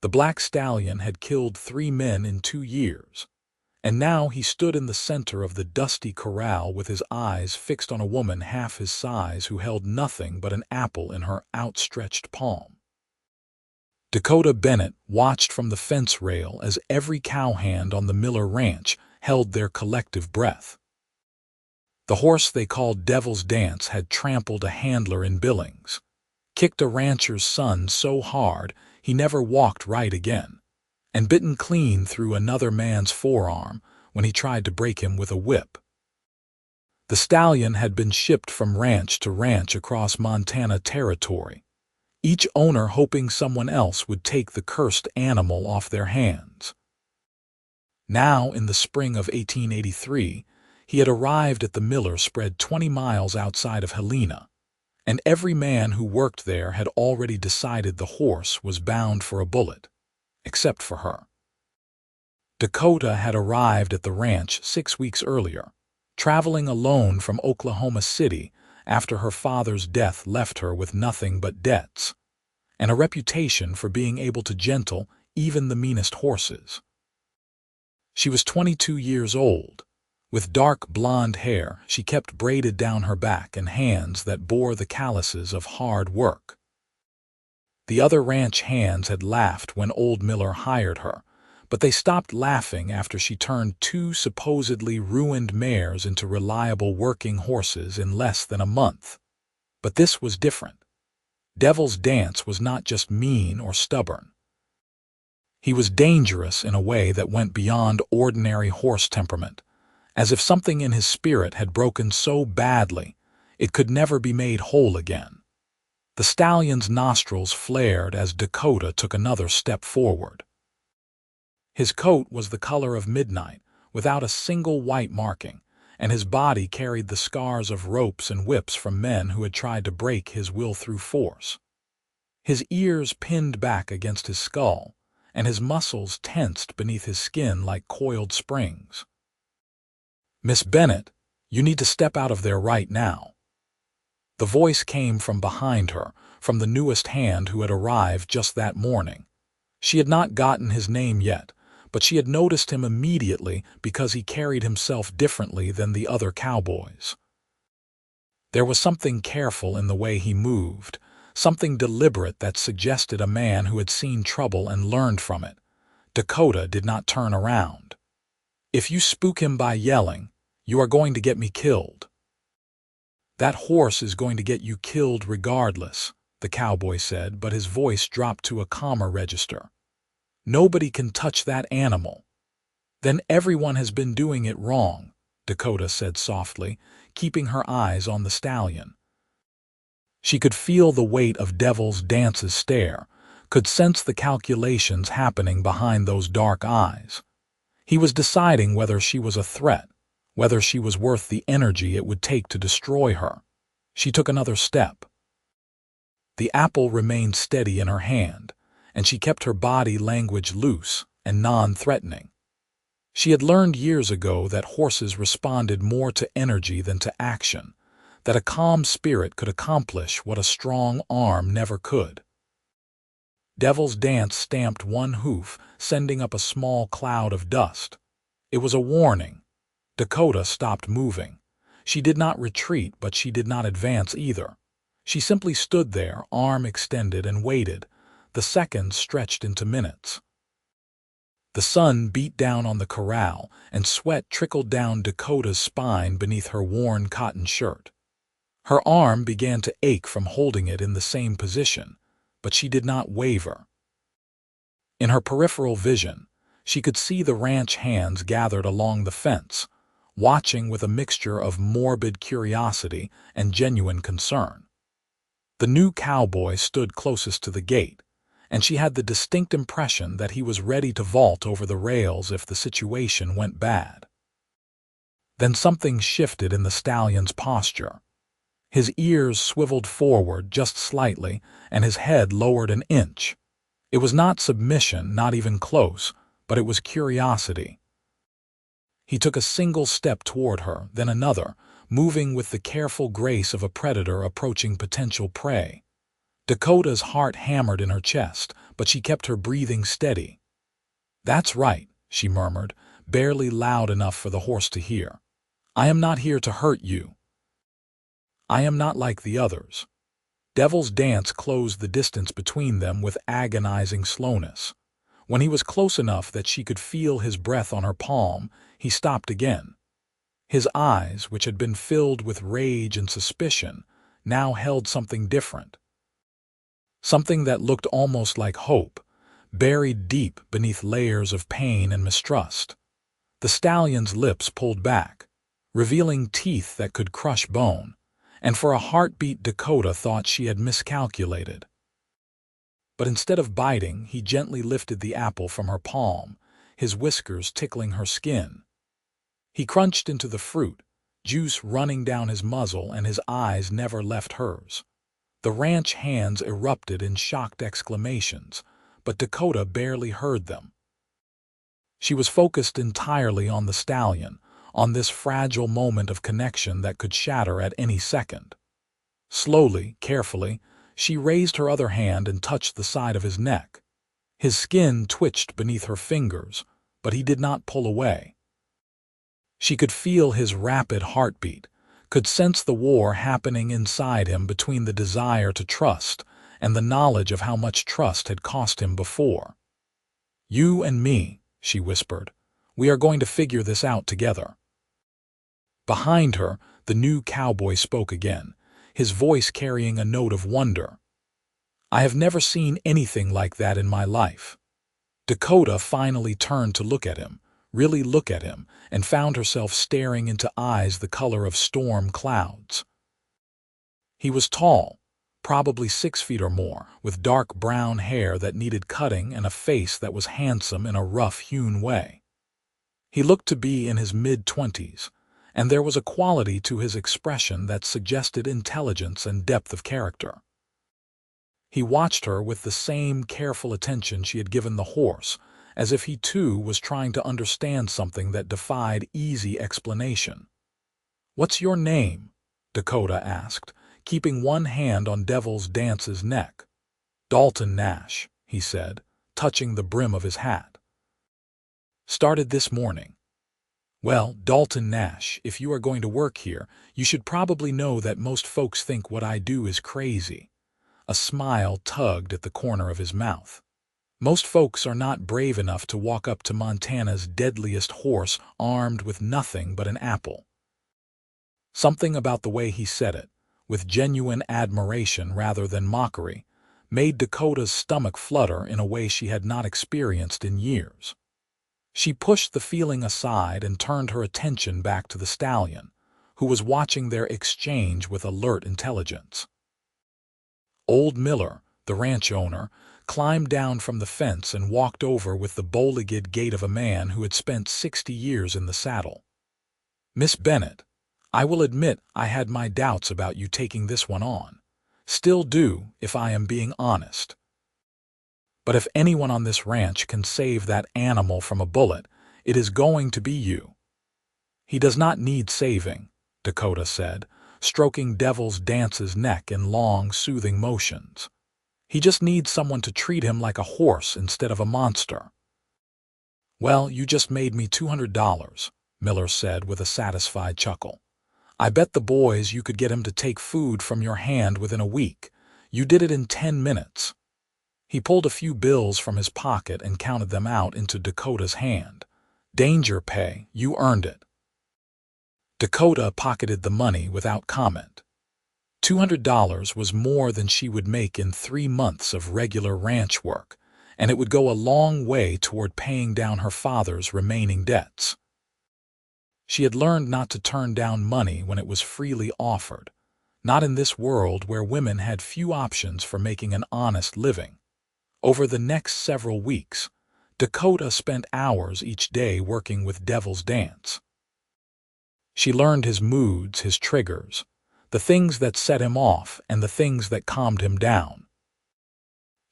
The black stallion had killed 3 men in 2 years, and now he stood in the center of the dusty corral with his eyes fixed on a woman half his size who held nothing but an apple in her outstretched palm. Dakota Bennett watched from the fence rail as every cowhand on the Miller ranch held their collective breath. The horse they called Devil's Dance had trampled a handler in Billings, kicked a rancher's son so hard he never walked right again, and bitten clean through another man's forearm when he tried to break him with a whip. The stallion had been shipped from ranch to ranch across Montana territory, each owner hoping someone else would take the cursed animal off their hands. Now, in the spring of 1883, he had arrived at the Miller spread 20 miles outside of Helena, and every man who worked there had already decided the horse was bound for a bullet, except for her. Dakota had arrived at the ranch 6 weeks earlier, traveling alone from Oklahoma City after her father's death left her with nothing but debts, and a reputation for being able to gentle even the meanest horses. She was 22 years old. With dark blonde hair she kept braided down her back and hands that bore the calluses of hard work. The other ranch hands had laughed when old Miller hired her, but they stopped laughing after she turned 2 supposedly ruined mares into reliable working horses in less than a month. But this was different. Devil's Dance was not just mean or stubborn. He was dangerous in a way that went beyond ordinary horse temperament, as if something in his spirit had broken so badly it could never be made whole again. The stallion's nostrils flared as Dakota took another step forward. His coat was the color of midnight, without a single white marking, and his body carried the scars of ropes and whips from men who had tried to break his will through force. His ears pinned back against his skull, and his muscles tensed beneath his skin like coiled springs. "Miss Bennett, you need to step out of there right now." The voice came from behind her, from the newest hand who had arrived just that morning. She had not gotten his name yet, but she had noticed him immediately because he carried himself differently than the other cowboys. There was something careful in the way he moved, something deliberate that suggested a man who had seen trouble and learned from it. Dakota did not turn around. "If you spook him by yelling, you are going to get me killed." "That horse is going to get you killed regardless," the cowboy said, but his voice dropped to a calmer register. "Nobody can touch that animal." "Then everyone has been doing it wrong," Dakota said softly, keeping her eyes on the stallion. She could feel the weight of Devil's Dance's stare, could sense the calculations happening behind those dark eyes. He was deciding whether she was a threat, whether she was worth the energy it would take to destroy her. She took another step. The apple remained steady in her hand, and she kept her body language loose and non-threatening. She had learned years ago that horses responded more to energy than to action, that a calm spirit could accomplish what a strong arm never could. Devil's Dance stamped one hoof, sending up a small cloud of dust. It was a warning. Dakota stopped moving. She did not retreat, but she did not advance either. She simply stood there, arm extended, and waited. The seconds stretched into minutes. The sun beat down on the corral, and sweat trickled down Dakota's spine beneath her worn cotton shirt. Her arm began to ache from holding it in the same position, but she did not waver. In her peripheral vision, she could see the ranch hands gathered along the fence, watching with a mixture of morbid curiosity and genuine concern. The new cowboy stood closest to the gate, and she had the distinct impression that he was ready to vault over the rails if the situation went bad. Then something shifted in the stallion's posture. His ears swiveled forward just slightly, and his head lowered an inch. It was not submission, not even close, but it was curiosity. He took a single step toward her, then another, moving with the careful grace of a predator approaching potential prey. Dakota's heart hammered in her chest, but she kept her breathing steady. "That's right," she murmured, barely loud enough for the horse to hear. "I am not here to hurt you. I am not like the others." Devil's Dance closed the distance between them with agonizing slowness. When he was close enough that she could feel his breath on her palm, he stopped again. His eyes, which had been filled with rage and suspicion, now held something different. Something that looked almost like hope, buried deep beneath layers of pain and mistrust. The stallion's lips pulled back, revealing teeth that could crush bone, and for a heartbeat Dakota thought she had miscalculated. But instead of biting, he gently lifted the apple from her palm, his whiskers tickling her skin. He crunched into the fruit, juice running down his muzzle, and his eyes never left hers. The ranch hands erupted in shocked exclamations, but Dakota barely heard them. She was focused entirely on the stallion, on this fragile moment of connection that could shatter at any second. Slowly, carefully, she raised her other hand and touched the side of his neck. His skin twitched beneath her fingers, but he did not pull away. She could feel his rapid heartbeat, could sense the war happening inside him between the desire to trust and the knowledge of how much trust had cost him before. "You and me," she whispered. "We are going to figure this out together." Behind her, the new cowboy spoke again, his voice carrying a note of wonder. "I have never seen anything like that in my life." Dakota finally turned to look at him, really look at him, and found herself staring into eyes the color of storm clouds. He was tall, probably 6 feet or more, with dark brown hair that needed cutting and a face that was handsome in a rough-hewn way. He looked to be in his mid-20s, and there was a quality to his expression that suggested intelligence and depth of character. He watched her with the same careful attention she had given the horse, as if he too was trying to understand something that defied easy explanation. "What's your name?" Dakota asked, keeping one hand on Devil's Dance's neck. "Dalton Nash," he said, touching the brim of his hat. "Started this morning." "Well, Dalton Nash, if you are going to work here, you should probably know that most folks think what I do is crazy." A smile tugged at the corner of his mouth. "Most folks are not brave enough to walk up to Montana's deadliest horse armed with nothing but an apple." Something about the way he said it, with genuine admiration rather than mockery, made Dakota's stomach flutter in a way she had not experienced in years. She pushed the feeling aside and turned her attention back to the stallion, who was watching their exchange with alert intelligence. Old Miller, the ranch owner, climbed down from the fence and walked over with the bow-legged gait of a man who had spent 60 years in the saddle. "Miss Bennett, I will admit I had my doubts about you taking this one on. Still do, if I am being honest. But if anyone on this ranch can save that animal from a bullet, it is going to be you." "He does not need saving," Dakota said, stroking Devil's Dance's neck in long, soothing motions. "He just needs someone to treat him like a horse instead of a monster." "Well, you just made me $200, Miller said with a satisfied chuckle. "I bet the boys you could get him to take food from your hand within a week. You did it in 10 minutes. He pulled a few bills from his pocket and counted them out into Dakota's hand. "Danger pay, you earned it." Dakota pocketed the money without comment. $200 was more than she would make in 3 months of regular ranch work, and it would go a long way toward paying down her father's remaining debts. She had learned not to turn down money when it was freely offered, not in this world where women had few options for making an honest living. Over the next several weeks, Dakota spent hours each day working with Devil's Dance. She learned his moods, his triggers, the things that set him off and the things that calmed him down.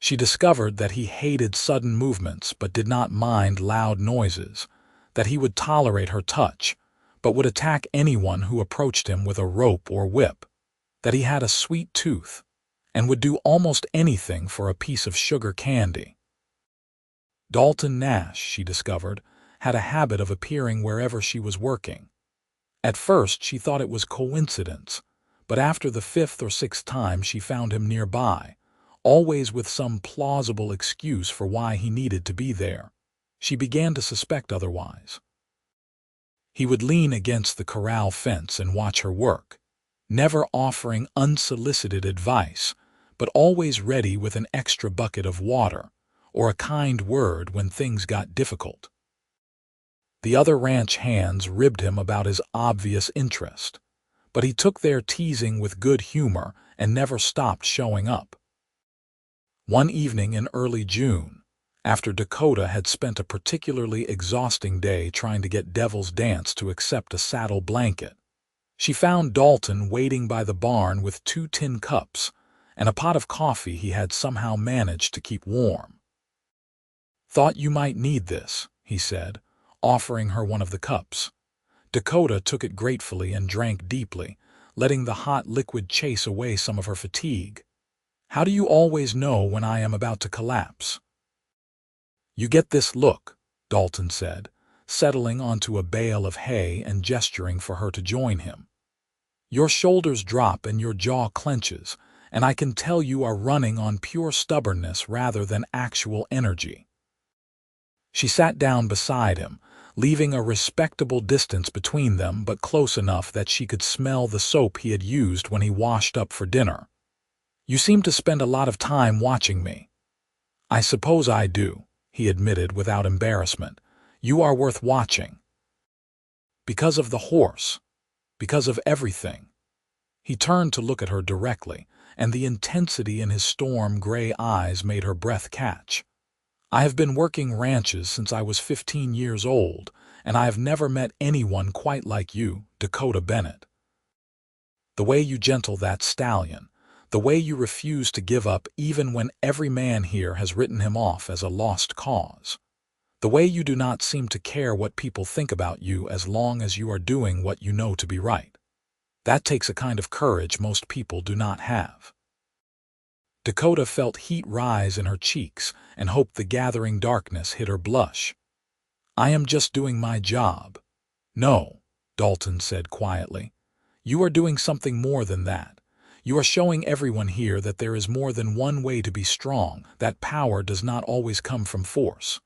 She discovered that he hated sudden movements but did not mind loud noises, that he would tolerate her touch, but would attack anyone who approached him with a rope or whip, that he had a sweet tooth, and would do almost anything for a piece of sugar candy. Dalton Nash, she discovered, had a habit of appearing wherever she was working. At first she thought it was coincidence, but after the fifth or sixth time she found him nearby, always with some plausible excuse for why he needed to be there. She began to suspect otherwise. He would lean against the corral fence and watch her work, never offering unsolicited advice, but always ready with an extra bucket of water or a kind word when things got difficult. The other ranch hands ribbed him about his obvious interest, but he took their teasing with good humor and never stopped showing up. One evening in early June, after Dakota had spent a particularly exhausting day trying to get Devil's Dance to accept a saddle blanket, she found Dalton waiting by the barn with 2 tin cups and a pot of coffee he had somehow managed to keep warm. "Thought you might need this," he said, offering her one of the cups. Dakota took it gratefully and drank deeply, letting the hot liquid chase away some of her fatigue. "How do you always know when I am about to collapse?" "You get this look," Dalton said, settling onto a bale of hay and gesturing for her to join him. "Your shoulders drop and your jaw clenches, and I can tell you are running on pure stubbornness rather than actual energy." She sat down beside him, leaving a respectable distance between them but close enough that she could smell the soap he had used when he washed up for dinner. "You seem to spend a lot of time watching me." "I suppose I do," he admitted without embarrassment. "You are worth watching." "Because of the horse. Because of everything." He turned to look at her directly, and the intensity in his storm-gray eyes made her breath catch. "I have been working ranches since I was 15 years old, and I have never met anyone quite like you, Dakota Bennett. The way you gentle that stallion, the way you refuse to give up even when every man here has written him off as a lost cause. The way you do not seem to care what people think about you as long as you are doing what you know to be right. That takes a kind of courage most people do not have." Dakota felt heat rise in her cheeks and hoped the gathering darkness hid her blush. "I am just doing my job." "No," Dalton said quietly. "You are doing something more than that. You are showing everyone here that there is more than one way to be strong, that power does not always come from force.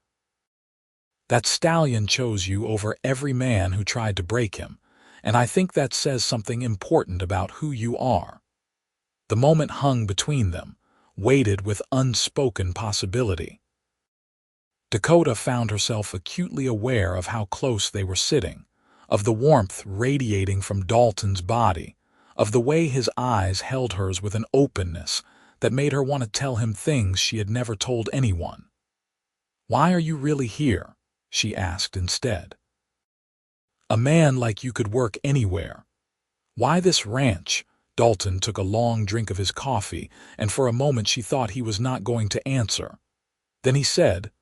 That stallion chose you over every man who tried to break him, and I think that says something important about who you are." The moment hung between them, weighted with unspoken possibility. Dakota found herself acutely aware of how close they were sitting, of the warmth radiating from Dalton's body, of the way his eyes held hers with an openness that made her want to tell him things she had never told anyone. "Why are you really here?" she asked instead. "A man like you could work anywhere. Why this ranch?" Dalton took a long drink of his coffee, and for a moment she thought he was not going to answer. Then he said,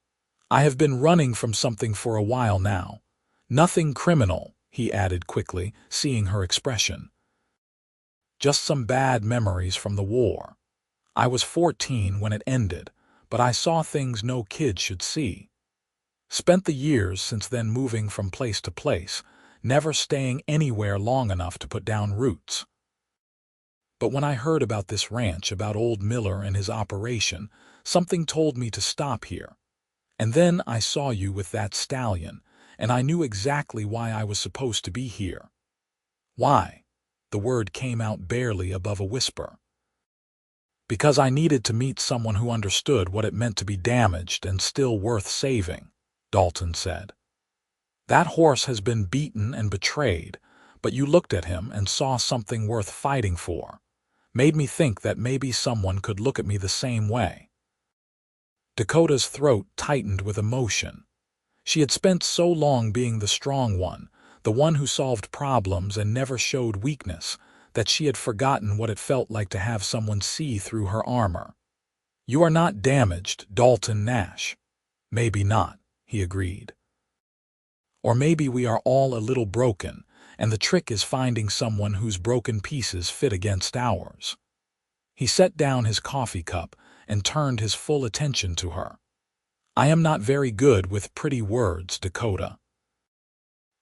"I have been running from something for a while now. Nothing criminal," he added quickly, seeing her expression. "Just some bad memories from the war. I was 14 when it ended, but I saw things no kid should see. Spent the years since then moving from place to place, never staying anywhere long enough to put down roots. But when I heard about this ranch, about old Miller and his operation, something told me to stop here. And then I saw you with that stallion, and I knew exactly why I was supposed to be here." "Why?" The word came out barely above a whisper. "Because I needed to meet someone who understood what it meant to be damaged and still worth saving," Dalton said. "That horse has been beaten and betrayed, but you looked at him and saw something worth fighting for. Made me think that maybe someone could look at me the same way." Dakota's throat tightened with emotion. She had spent so long being the strong one, the one who solved problems and never showed weakness, that she had forgotten what it felt like to have someone see through her armor. "You are not damaged, Dalton Nash." "Maybe not," he agreed. "Or maybe we are all a little broken, and the trick is finding someone whose broken pieces fit against ours." He set down his coffee cup and turned his full attention to her. "I am not very good with pretty words, Dakota.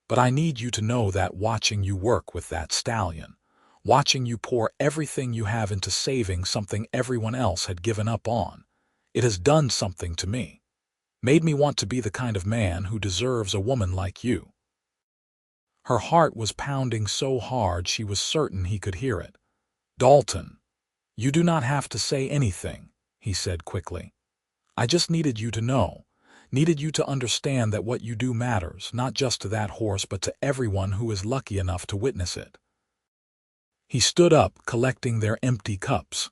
But I need you to know that watching you work with that stallion, watching you pour everything you have into saving something everyone else had given up on, it has done something to me. Made me want to be the kind of man who deserves a woman like you." Her heart was pounding so hard she was certain he could hear it. "Dalton, you do not have to say anything," he said quickly. "I just needed you to know, needed you to understand that what you do matters, not just to that horse but to everyone who is lucky enough to witness it." He stood up, collecting their empty cups.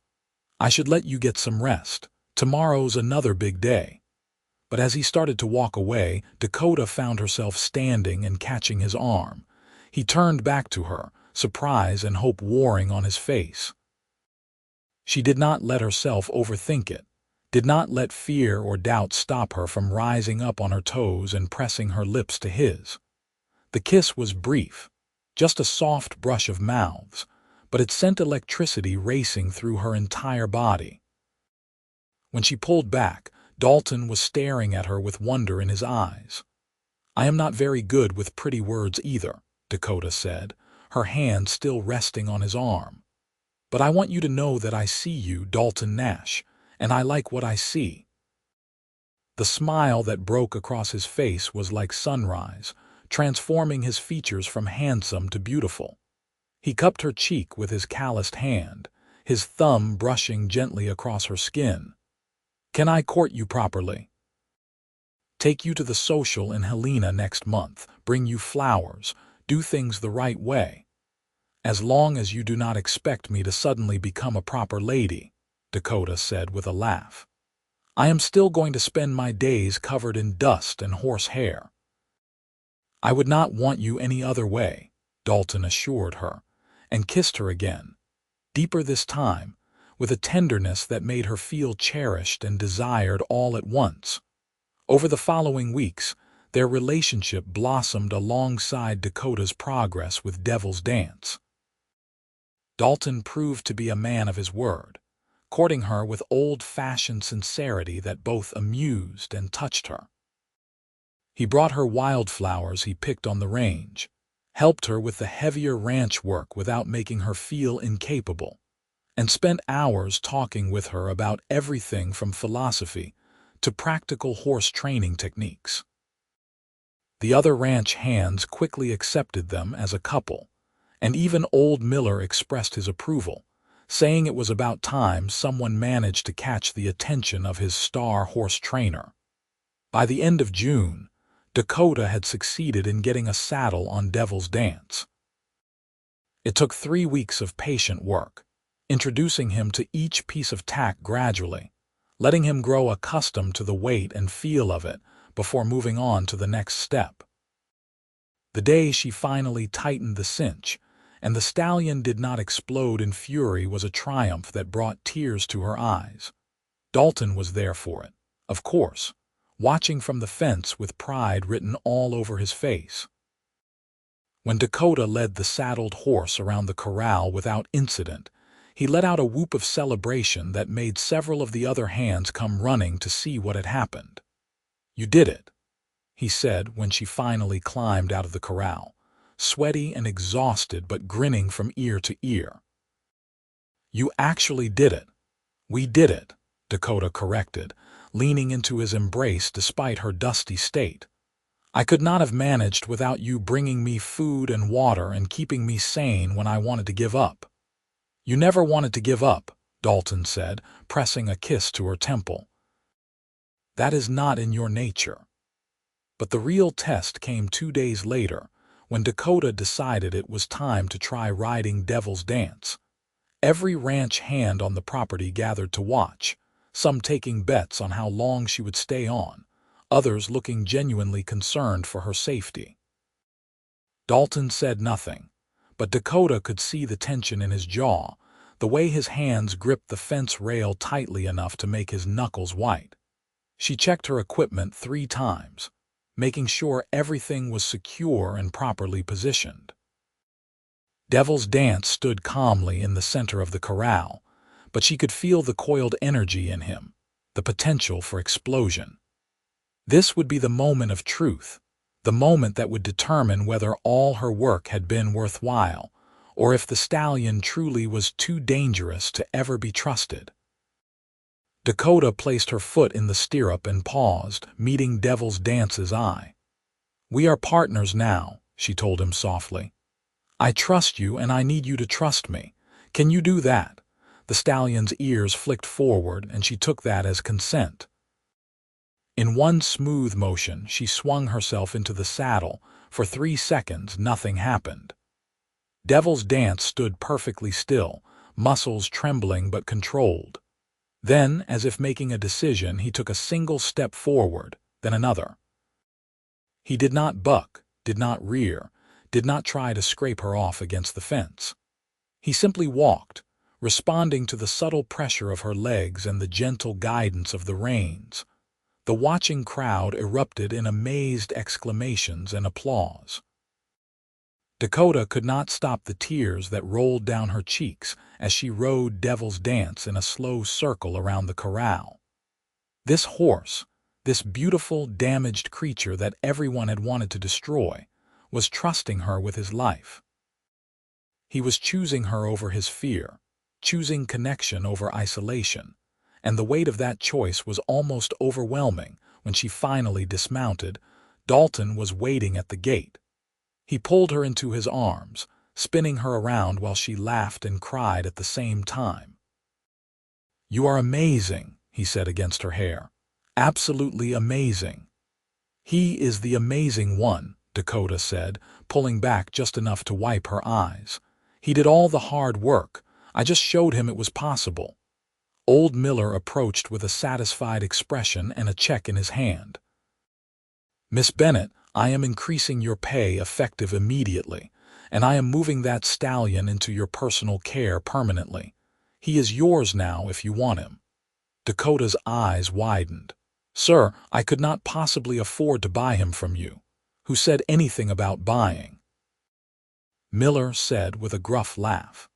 "I should let you get some rest. Tomorrow's another big day." But as he started to walk away, Dakota found herself standing and catching his arm. He turned back to her, surprise and hope warring on his face. She did not let herself overthink it, did not let fear or doubt stop her from rising up on her toes and pressing her lips to his. The kiss was brief, just a soft brush of mouths, but it sent electricity racing through her entire body. When she pulled back, Dalton was staring at her with wonder in his eyes. "I am not very good with pretty words either," Dakota said, her hand still resting on his arm. "But I want you to know that I see you, Dalton Nash, and I like what I see." The smile that broke across his face was like sunrise, transforming his features from handsome to beautiful. He cupped her cheek with his calloused hand, his thumb brushing gently across her skin. "Can I court you properly? Take you to the social in Helena next month, bring you flowers, do things the right way. As long as you do not expect me to suddenly become a proper lady," Dakota said with a laugh. "I am still going to spend my days covered in dust and horse hair." "I would not want you any other way," Dalton assured her, and kissed her again, deeper this time, with a tenderness that made her feel cherished and desired all at once. Over the following weeks, their relationship blossomed alongside Dakota's progress with Devil's Dance. Dalton proved to be a man of his word, courting her with old-fashioned sincerity that both amused and touched her. He brought her wildflowers he picked on the range, helped her with the heavier ranch work without making her feel incapable, and spent hours talking with her about everything from philosophy to practical horse training techniques. The other ranch hands quickly accepted them as a couple, and even old Miller expressed his approval, saying it was about time someone managed to catch the attention of his star horse trainer. By the end of June, Dakota had succeeded in getting a saddle on Devil's Dance. It took 3 weeks of patient work, introducing him to each piece of tack gradually, letting him grow accustomed to the weight and feel of it before moving on to the next step. The day she finally tightened the cinch, and the stallion did not explode in fury, was a triumph that brought tears to her eyes. Dalton was there for it, of course, watching from the fence with pride written all over his face. When Dakota led the saddled horse around the corral without incident, he let out a whoop of celebration that made several of the other hands come running to see what had happened. "You did it," he said when she finally climbed out of the corral, sweaty and exhausted but grinning from ear to ear. "You actually did it." "We did it," Dakota corrected, leaning into his embrace despite her dusty state. "I could not have managed without you bringing me food and water and keeping me sane when I wanted to give up." "You never wanted to give up," Dalton said, pressing a kiss to her temple. "That is not in your nature." But the real test came 2 days later, when Dakota decided it was time to try riding Devil's Dance. Every ranch hand on the property gathered to watch, some taking bets on how long she would stay on, others looking genuinely concerned for her safety. Dalton said nothing, but Dakota could see the tension in his jaw, the way his hands gripped the fence rail tightly enough to make his knuckles white. She checked her equipment 3 times, making sure everything was secure and properly positioned. Devil's Dance stood calmly in the center of the corral, but she could feel the coiled energy in him, the potential for explosion. This would be the moment of truth, the moment that would determine whether all her work had been worthwhile, or if the stallion truly was too dangerous to ever be trusted. Dakota placed her foot in the stirrup and paused, meeting Devil's Dance's eye. "We are partners now," she told him softly. "I trust you and I need you to trust me. Can you do that?" The stallion's ears flicked forward and she took that as consent. In one smooth motion, she swung herself into the saddle. For 3 seconds, nothing happened. Devil's Dance stood perfectly still, muscles trembling but controlled. Then, as if making a decision, he took a single step forward, then another. He did not buck, did not rear, did not try to scrape her off against the fence. He simply walked, responding to the subtle pressure of her legs and the gentle guidance of the reins. The watching crowd erupted in amazed exclamations and applause. Dakota could not stop the tears that rolled down her cheeks as she rode Devil's Dance in a slow circle around the corral. This horse, this beautiful, damaged creature that everyone had wanted to destroy, was trusting her with his life. He was choosing her over his fear, choosing connection over isolation, and the weight of that choice was almost overwhelming when she finally dismounted. Dalton was waiting at the gate. He pulled her into his arms, spinning her around while she laughed and cried at the same time. "You are amazing," he said against her hair. "Absolutely amazing." "He is the amazing one," Dakota said, pulling back just enough to wipe her eyes. "He did all the hard work. I just showed him it was possible." Old Miller approached with a satisfied expression and a check in his hand. "Miss Bennett, I am increasing your pay effective immediately, and I am moving that stallion into your personal care permanently. He is yours now if you want him." Dakota's eyes widened. "Sir, I could not possibly afford to buy him from you. Who said anything about buying?" Miller said with a gruff laugh.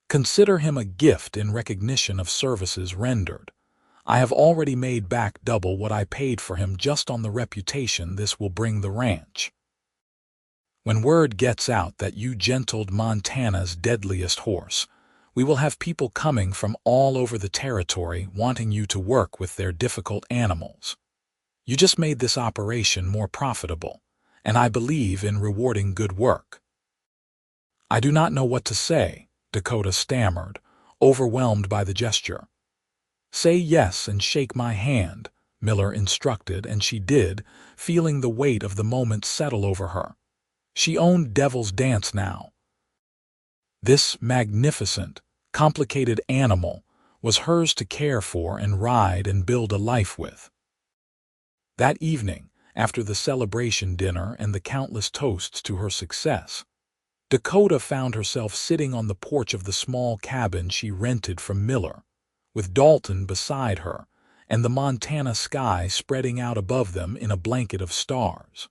"Consider him a gift in recognition of services rendered. I have already made back double what I paid for him just on the reputation this will bring the ranch. When word gets out that you gentled Montana's deadliest horse, we will have people coming from all over the territory wanting you to work with their difficult animals. You just made this operation more profitable, and I believe in rewarding good work." "I do not know what to say," Dakota stammered, overwhelmed by the gesture. "Say yes and shake my hand," Miller instructed, and she did, feeling the weight of the moment settle over her. She owned Devil's Dance now. This magnificent, complicated animal was hers to care for and ride and build a life with. That evening, after the celebration dinner and the countless toasts to her success, Dakota found herself sitting on the porch of the small cabin she rented from Miller, with Dalton beside her and the Montana sky spreading out above them in a blanket of stars.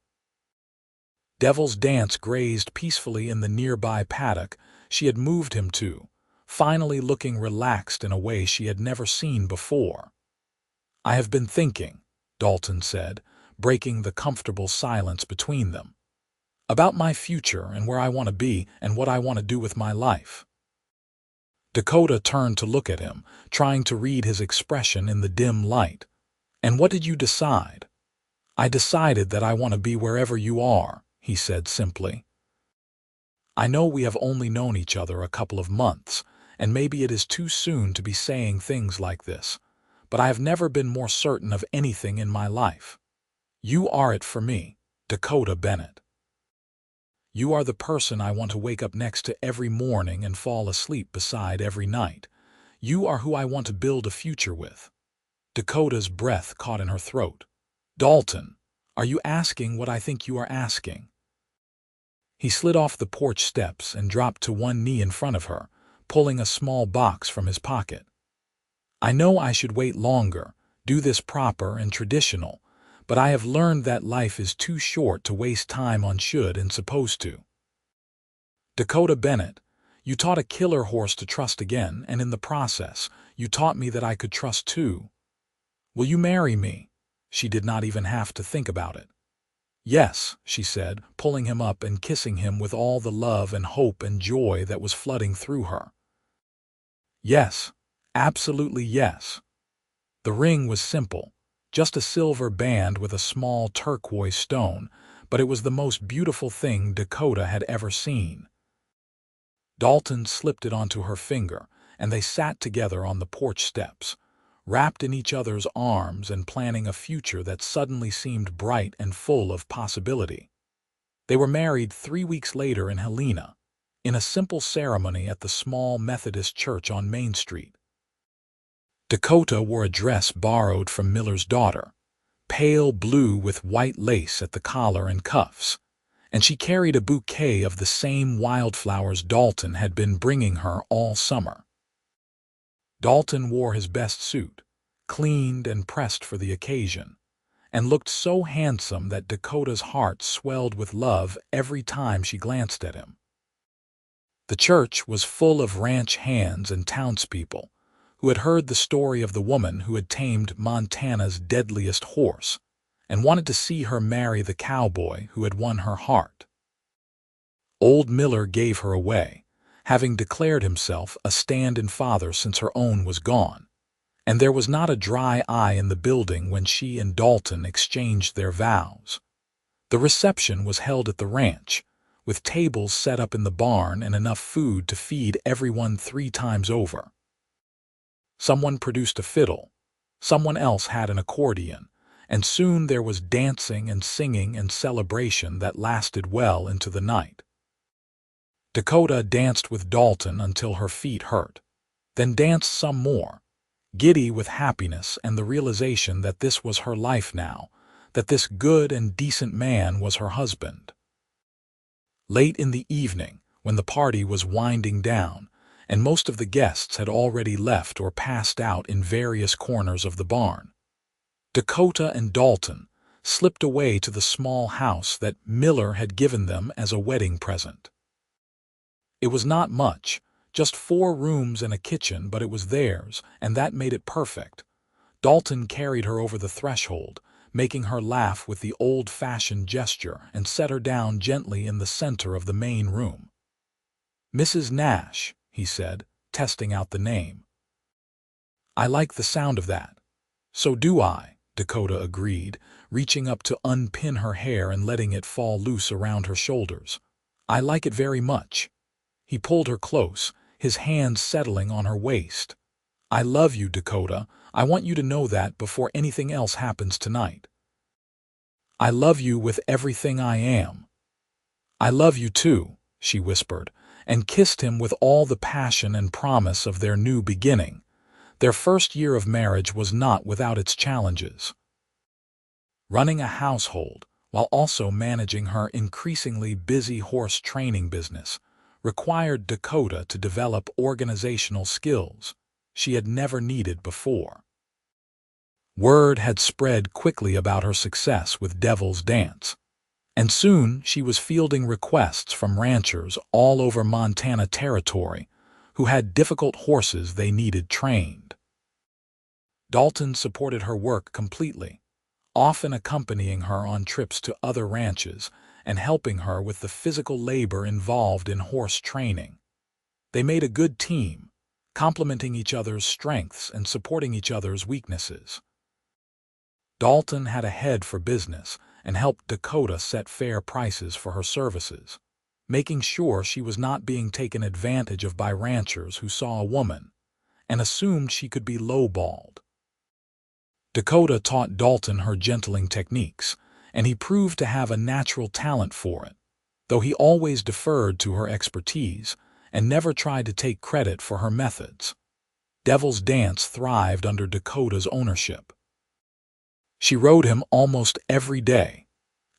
Devil's Dance grazed peacefully in the nearby paddock she had moved him to, finally looking relaxed in a way she had never seen before. "I have been thinking," Dalton said, breaking the comfortable silence between them, "about my future and where I want to be and what I want to do with my life." Dakota turned to look at him, trying to read his expression in the dim light. "And what did you decide?" "I decided that I want to be wherever you are," he said simply. "I know we have only known each other a couple of months, and maybe it is too soon to be saying things like this, but I have never been more certain of anything in my life. You are it for me, Dakota Bennett. You are the person I want to wake up next to every morning and fall asleep beside every night. You are who I want to build a future with." Dakota's breath caught in her throat. "Dalton, are you asking what I think you are asking?" He slid off the porch steps and dropped to one knee in front of her, pulling a small box from his pocket. "I know I should wait longer, do this proper and traditional, but I have learned that life is too short to waste time on should and supposed to. Dakota Bennett, You taught a killer horse to trust again, and in the process, you taught me that I could trust too. Will you marry me?" She did not even have to think about it. "Yes," she said, pulling him up and kissing him with all the love and hope and joy that was flooding through her. "Yes, absolutely yes." The ring was simple, just a silver band with a small turquoise stone, but it was the most beautiful thing Dakota had ever seen. Dalton slipped it onto her finger, and they sat together on the porch steps, wrapped in each other's arms and planning a future that suddenly seemed bright and full of possibility. They were married 3 weeks later in Helena, in a simple ceremony at the small Methodist church on Main Street. Dakota wore a dress borrowed from Miller's daughter, pale blue with white lace at the collar and cuffs, and she carried a bouquet of the same wildflowers Dalton had been bringing her all summer. Dalton wore his best suit, cleaned and pressed for the occasion, and looked so handsome that Dakota's heart swelled with love every time she glanced at him. The church was full of ranch hands and townspeople who had heard the story of the woman who had tamed Montana's deadliest horse and wanted to see her marry the cowboy who had won her heart. Old Miller gave her away, having declared himself a stand-in father since her own was gone, and there was not a dry eye in the building when she and Dalton exchanged their vows. The reception was held at the ranch, with tables set up in the barn and enough food to feed everyone 3 times over. Someone produced a fiddle, someone else had an accordion, and soon there was dancing and singing and celebration that lasted well into the night. Dakota danced with Dalton until her feet hurt, then danced some more, giddy with happiness and the realization that this was her life now, that this good and decent man was her husband. Late in the evening, when the party was winding down, and most of the guests had already left or passed out in various corners of the barn, Dakota and Dalton slipped away to the small house that Miller had given them as a wedding present. It was not much, just 4 rooms and a kitchen, but it was theirs, and that made it perfect. Dalton carried her over the threshold, making her laugh with the old-fashioned gesture, and set her down gently in the center of the main room. "Mrs. Nash," he said, testing out the name. "I like the sound of that." "So do I," Dakota agreed, reaching up to unpin her hair and letting it fall loose around her shoulders. "I like it very much." He pulled her close, his hands settling on her waist. "I love you, Dakota. I want you to know that before anything else happens tonight. I love you with everything I am." "I love you too," she whispered, and kissed him with all the passion and promise of their new beginning. Their first year of marriage was not without its challenges. Running a household, while also managing her increasingly busy horse training business, required Dakota to develop organizational skills she had never needed before. Word had spread quickly about her success with Devil's Dance, and soon she was fielding requests from ranchers all over Montana Territory who had difficult horses they needed trained. Dalton supported her work completely, often accompanying her on trips to other ranches and helping her with the physical labor involved in horse training. They made a good team, complementing each other's strengths and supporting each other's weaknesses. Dalton had a head for business and helped Dakota set fair prices for her services, making sure she was not being taken advantage of by ranchers who saw a woman and assumed she could be lowballed. Dakota taught Dalton her gentling techniques, and he proved to have a natural talent for it, though he always deferred to her expertise and never tried to take credit for her methods. Devil's Dance thrived under Dakota's ownership. She rode him almost every day,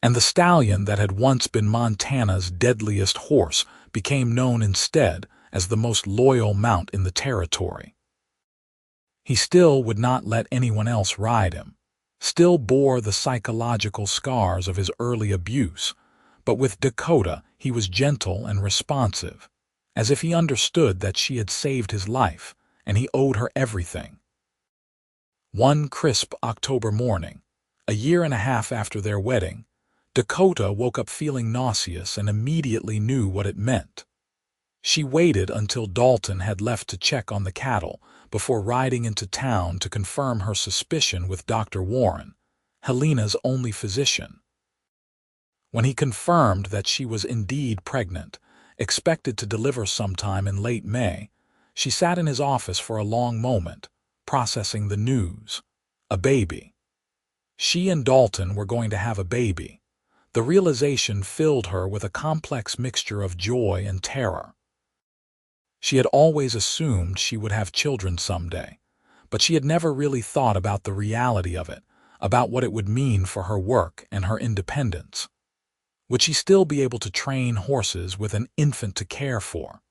and the stallion that had once been Montana's deadliest horse became known instead as the most loyal mount in the territory. He still would not let anyone else ride him, still bore the psychological scars of his early abuse, but with Dakota he was gentle and responsive, as if he understood that she had saved his life, and he owed her everything. One crisp October morning, a year and a half after their wedding, Dakota woke up feeling nauseous and immediately knew what it meant. She waited until Dalton had left to check on the cattle before riding into town to confirm her suspicion with Dr. Warren, Helena's only physician. When he confirmed that she was indeed pregnant, expected to deliver sometime in late May, she sat in his office for a long moment, processing the news. A baby. She and Dalton were going to have a baby. The realization filled her with a complex mixture of joy and terror. She had always assumed she would have children someday, but she had never really thought about the reality of it, about what it would mean for her work and her independence. Would she still be able to train horses with an infant to care for?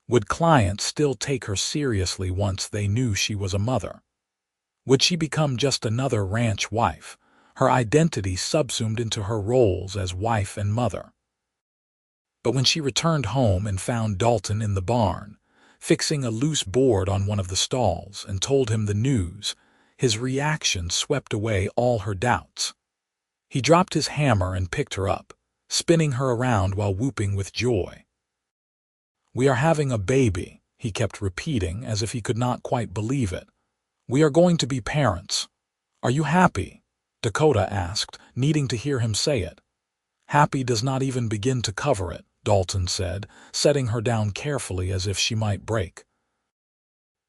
Would clients still take her seriously once they knew she was a mother? Would she become just another ranch wife, her identity subsumed into her roles as wife and mother? But when she returned home and found Dalton in the barn, fixing a loose board on one of the stalls, and told him the news, his reaction swept away all her doubts. He dropped his hammer and picked her up, spinning her around while whooping with joy. "We are having a baby," he kept repeating as if he could not quite believe it. "We are going to be parents. Are you happy?" Dakota asked, needing to hear him say it. "Happy does not even begin to cover it," Dalton said, setting her down carefully as if she might break.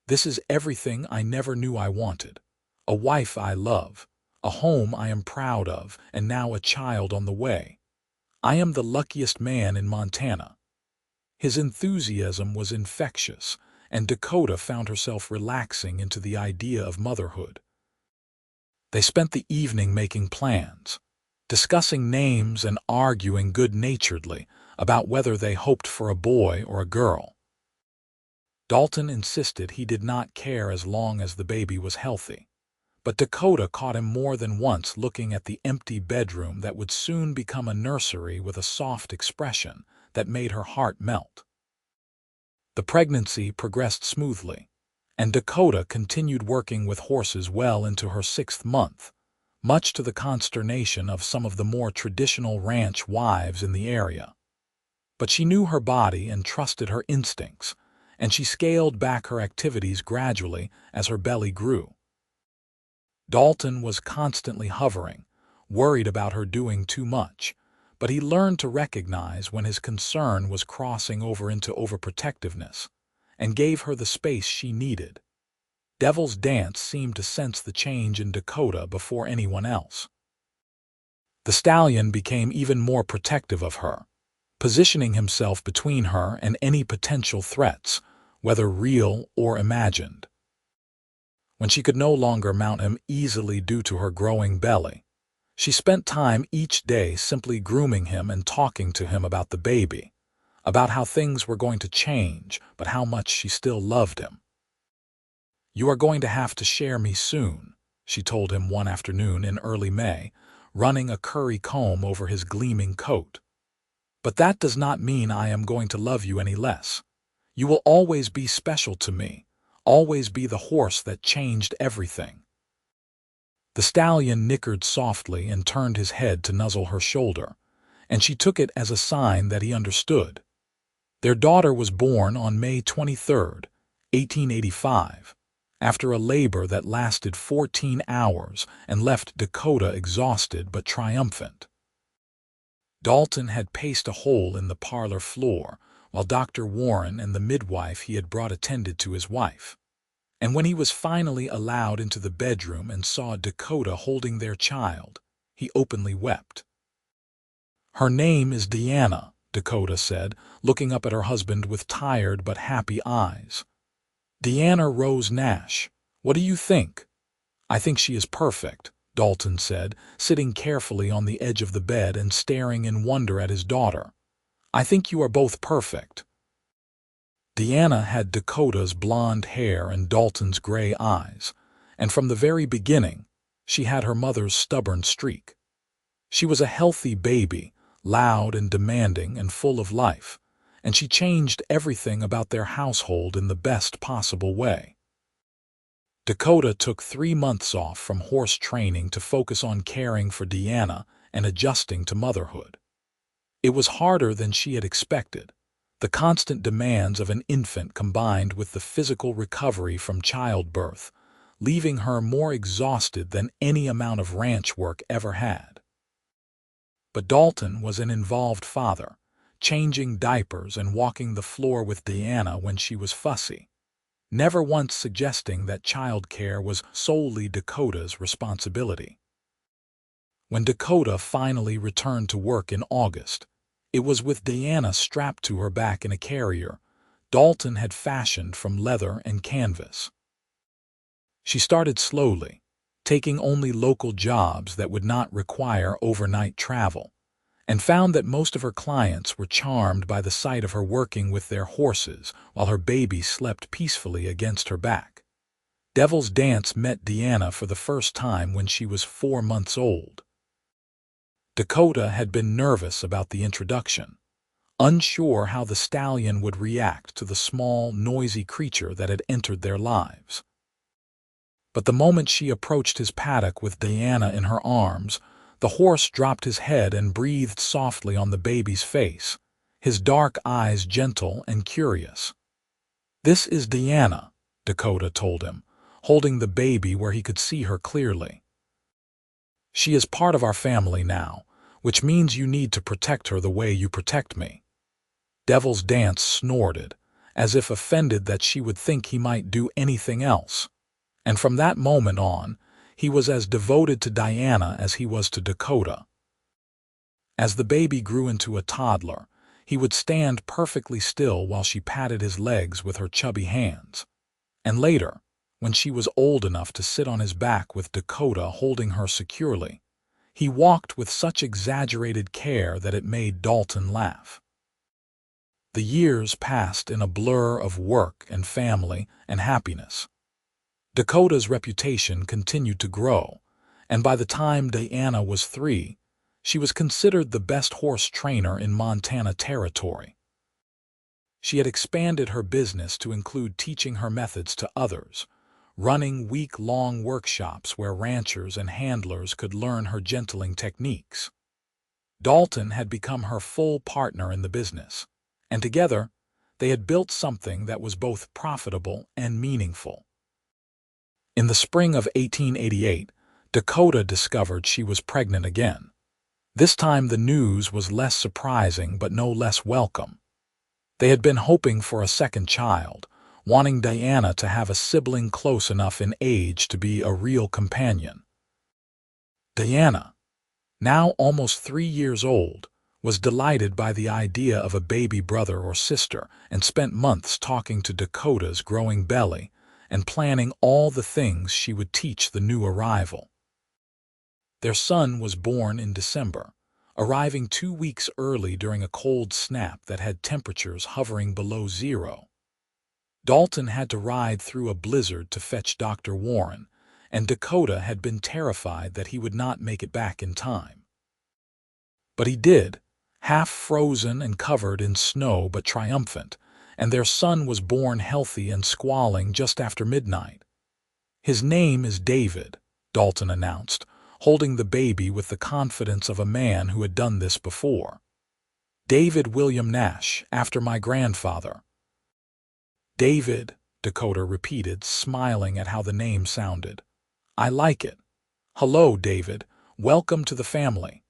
"This is everything I never knew I wanted. A wife I love, a home I am proud of, and now a child on the way. I am the luckiest man in Montana." His enthusiasm was infectious, and Dakota found herself relaxing into the idea of motherhood. They spent the evening making plans, discussing names and arguing good-naturedly about whether they hoped for a boy or a girl. Dalton insisted he did not care as long as the baby was healthy, but Dakota caught him more than once looking at the empty bedroom that would soon become a nursery with a soft expression that made her heart melt. The pregnancy progressed smoothly, and Dakota continued working with horses well into her 6th month, much to the consternation of some of the more traditional ranch wives in the area. But she knew her body and trusted her instincts, and she scaled back her activities gradually as her belly grew. Dalton was constantly hovering, worried about her doing too much, but he learned to recognize when his concern was crossing over into overprotectiveness, and gave her the space she needed. Devil's Dance seemed to sense the change in Dakota before anyone else. The stallion became even more protective of her, positioning himself between her and any potential threats, whether real or imagined. When she could no longer mount him easily due to her growing belly, she spent time each day simply grooming him and talking to him about the baby, about how things were going to change, but how much she still loved him. "You are going to have to share me soon," she told him one afternoon in early May, running a curry comb over his gleaming coat. "But that does not mean I am going to love you any less. You will always be special to me, always be the horse that changed everything." The stallion nickered softly and turned his head to nuzzle her shoulder, and she took it as a sign that he understood. Their daughter was born on May 23, 1885, after a labor that lasted 14 hours and left Dakota exhausted but triumphant. Dalton had paced a hole in the parlor floor while Dr. Warren and the midwife he had brought attended to his wife. And when he was finally allowed into the bedroom and saw Dakota holding their child, he openly wept. "Her name is Deanna," Dakota said, looking up at her husband with tired but happy eyes. "Deanna Rose Nash. What do you think?" "I think she is perfect," Dalton said, sitting carefully on the edge of the bed and staring in wonder at his daughter. "I think you are both perfect." Deanna had Dakota's blonde hair and Dalton's gray eyes, and from the very beginning, she had her mother's stubborn streak. She was a healthy baby, loud and demanding and full of life, and she changed everything about their household in the best possible way. Dakota took 3 months off from horse training to focus on caring for Deanna and adjusting to motherhood. It was harder than she had expected. The constant demands of an infant combined with the physical recovery from childbirth, leaving her more exhausted than any amount of ranch work ever had. But Dalton was an involved father, changing diapers and walking the floor with Deanna when she was fussy, never once suggesting that childcare was solely Dakota's responsibility. When Dakota finally returned to work in August, it was with Deanna strapped to her back in a carrier Dalton had fashioned from leather and canvas. She started slowly, taking only local jobs that would not require overnight travel, and found that most of her clients were charmed by the sight of her working with their horses while her baby slept peacefully against her back. Devil's Dance met Deanna for the first time when she was 4 months old. Dakota had been nervous about the introduction, unsure how the stallion would react to the small, noisy creature that had entered their lives. But the moment she approached his paddock with Deanna in her arms, the horse dropped his head and breathed softly on the baby's face, his dark eyes gentle and curious. "This is Deanna," Dakota told him, holding the baby where he could see her clearly. "She is part of our family now, which means you need to protect her the way you protect me." Devil's Dance snorted, as if offended that she would think he might do anything else. And from that moment on, he was as devoted to Deanna as he was to Dakota. As the baby grew into a toddler, he would stand perfectly still while she patted his legs with her chubby hands. And later, when she was old enough to sit on his back with Dakota holding her securely, he walked with such exaggerated care that it made Dalton laugh. The years passed in a blur of work and family and happiness. Dakota's reputation continued to grow, and by the time Deanna was 3, she was considered the best horse trainer in Montana Territory. She had expanded her business to include teaching her methods to others, running week-long workshops where ranchers and handlers could learn her gentling techniques. Dalton had become her full partner in the business, and together they had built something that was both profitable and meaningful. In the spring of 1888, Dakota discovered she was pregnant again. This time the news was less surprising but no less welcome. They had been hoping for a second child, wanting Deanna to have a sibling close enough in age to be a real companion. Deanna, now almost 3 years old, was delighted by the idea of a baby brother or sister and spent months talking to Dakota's growing belly and planning all the things she would teach the new arrival. Their son was born in December, arriving 2 weeks early during a cold snap that had temperatures hovering below 0. Dalton had to ride through a blizzard to fetch Dr. Warren, and Dakota had been terrified that he would not make it back in time. But he did, half frozen and covered in snow but triumphant, and their son was born healthy and squalling just after midnight. "His name is David," Dalton announced, holding the baby with the confidence of a man who had done this before. "David William Nash, after my grandfather." "David," Dakota repeated, smiling at how the name sounded. "I like it. Hello, David. Welcome to the family."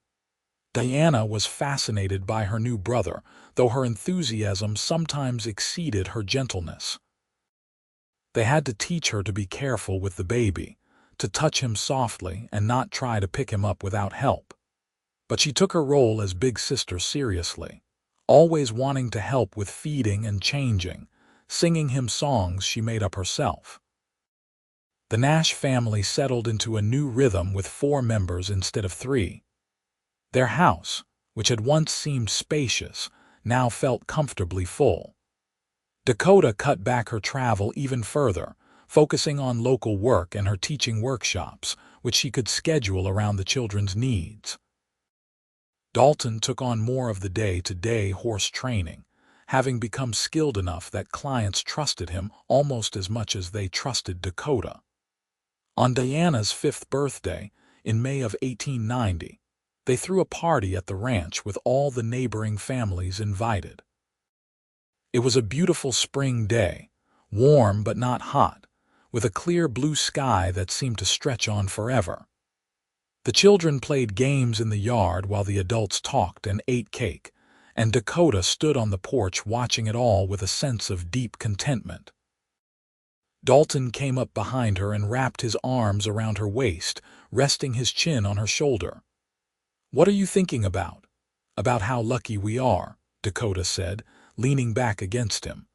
Deanna was fascinated by her new brother, though her enthusiasm sometimes exceeded her gentleness. They had to teach her to be careful with the baby, to touch him softly and not try to pick him up without help. But she took her role as big sister seriously, always wanting to help with feeding and changing, singing him songs she made up herself. The Nash family settled into a new rhythm with 4 members instead of 3. Their house, which had once seemed spacious, now felt comfortably full. Dakota cut back her travel even further, focusing on local work and her teaching workshops, which she could schedule around the children's needs. Dalton took on more of the day-to-day horse training, having become skilled enough that clients trusted him almost as much as they trusted Dakota. On Diana's 5th birthday, in May of 1890, they threw a party at the ranch with all the neighboring families invited. It was a beautiful spring day, warm but not hot, with a clear blue sky that seemed to stretch on forever. The children played games in the yard while the adults talked and ate cake, and Dakota stood on the porch watching it all with a sense of deep contentment. Dalton came up behind her and wrapped his arms around her waist, resting his chin on her shoulder. "What are you thinking about?" "About how lucky we are," Dakota said, leaning back against him.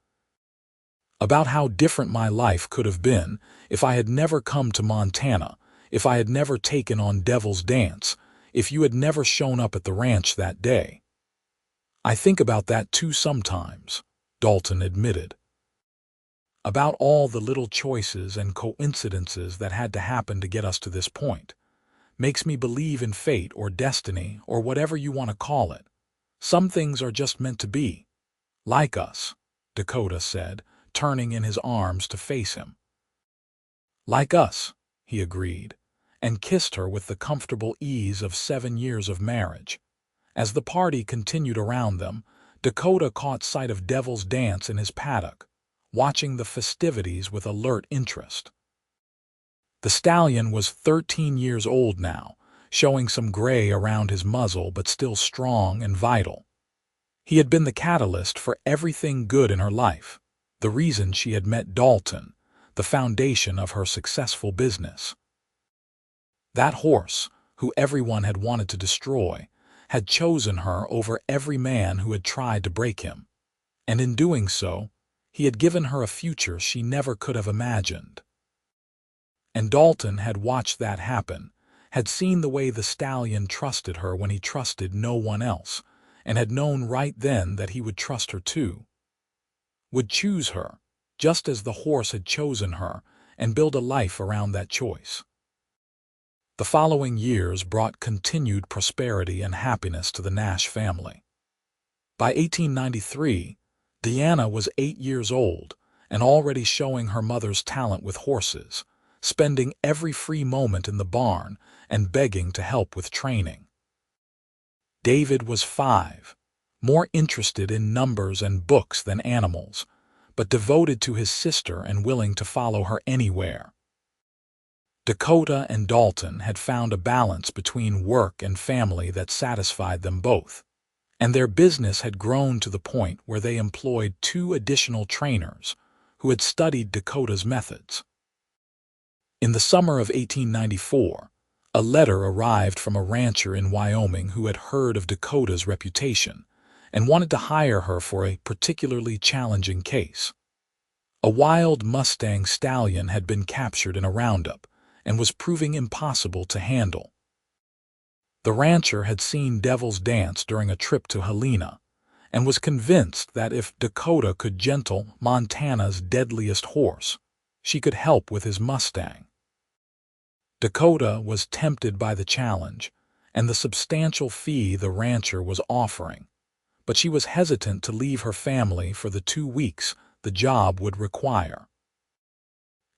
"About how different my life could have been if I had never come to Montana, if I had never taken on Devil's Dance, if you had never shown up at the ranch that day." "I think about that too sometimes," Dalton admitted. "About all the little choices and coincidences that had to happen to get us to this point. Makes me believe in fate or destiny or whatever you want to call it. Some things are just meant to be. Like us," Dakota said, turning in his arms to face him. "Like us," he agreed, and kissed her with the comfortable ease of 7 years of marriage. As the party continued around them, Dakota caught sight of Devil's Dance in his paddock, watching the festivities with alert interest. The stallion was 13 years old now, showing some gray around his muzzle but still strong and vital. He had been the catalyst for everything good in her life, the reason she had met Dalton, the foundation of her successful business. That horse, who everyone had wanted to destroy, had chosen her over every man who had tried to break him, and in doing so, he had given her a future she never could have imagined. And Dalton had watched that happen, had seen the way the stallion trusted her when he trusted no one else, and had known right then that he would trust her too. Would choose her, just as the horse had chosen her, and build a life around that choice. The following years brought continued prosperity and happiness to the Nash family. By 1893, Deanna was 8 years old and already showing her mother's talent with horses, spending every free moment in the barn and begging to help with training. David was 5, more interested in numbers and books than animals, but devoted to his sister and willing to follow her anywhere. Dakota and Dalton had found a balance between work and family that satisfied them both, and their business had grown to the point where they employed 2 additional trainers who had studied Dakota's methods. In the summer of 1894, a letter arrived from a rancher in Wyoming who had heard of Dakota's reputation and wanted to hire her for a particularly challenging case. A wild Mustang stallion had been captured in a roundup and was proving impossible to handle. The rancher had seen Devil's Dance during a trip to Helena and was convinced that if Dakota could gentle Montana's deadliest horse, she could help with his Mustang. Dakota was tempted by the challenge and the substantial fee the rancher was offering, but she was hesitant to leave her family for the 2 weeks the job would require.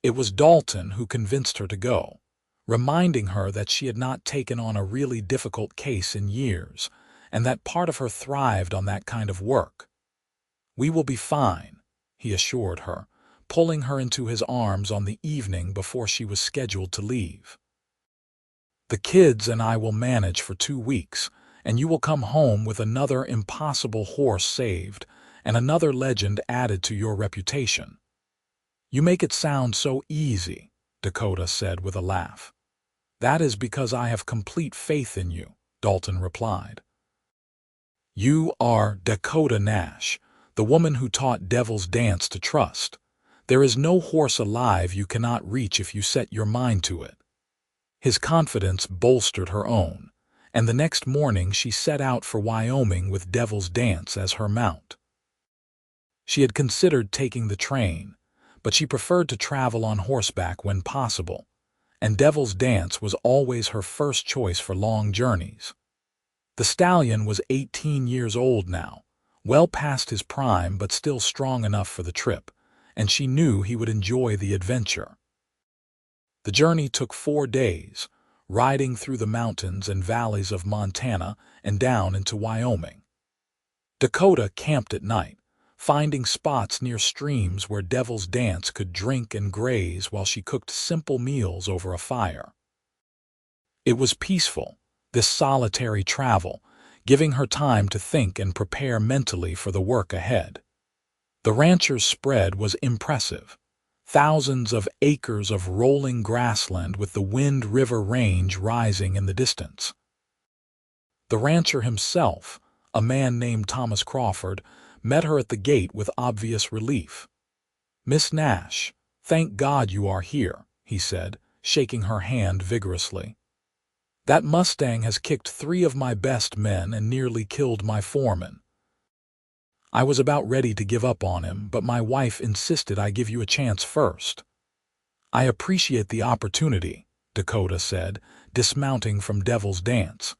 It was Dalton who convinced her to go, reminding her that she had not taken on a really difficult case in years, and that part of her thrived on that kind of work. "We will be fine," he assured her, pulling her into his arms on the evening before she was scheduled to leave. "The kids and I will manage for 2 weeks, and you will come home with another impossible horse saved and another legend added to your reputation." "You make it sound so easy," Dakota said with a laugh. "That is because I have complete faith in you," Dalton replied. "You are Dakota Nash, the woman who taught Devil's Dance to trust. There is no horse alive you cannot reach if you set your mind to it." His confidence bolstered her own, and the next morning she set out for Wyoming with Devil's Dance as her mount. She had considered taking the train, but she preferred to travel on horseback when possible, and Devil's Dance was always her first choice for long journeys. The stallion was 18 years old now, well past his prime but still strong enough for the trip, and she knew he would enjoy the adventure. The journey took 4 days, riding through the mountains and valleys of Montana and down into Wyoming. Dakota camped at night, finding spots near streams where Devil's Dance could drink and graze while she cooked simple meals over a fire. It was peaceful, this solitary travel, giving her time to think and prepare mentally for the work ahead. The rancher's spread was impressive. Thousands of acres of rolling grassland with the Wind River Range rising in the distance. The rancher himself, a man named Thomas Crawford, met her at the gate with obvious relief. "Miss Nash, thank God you are here," he said, shaking her hand vigorously. "That Mustang has kicked 3 of my best men and nearly killed my foreman. I was about ready to give up on him, but my wife insisted I give you a chance first." "I appreciate the opportunity," Dakota said, dismounting from Devil's Dance.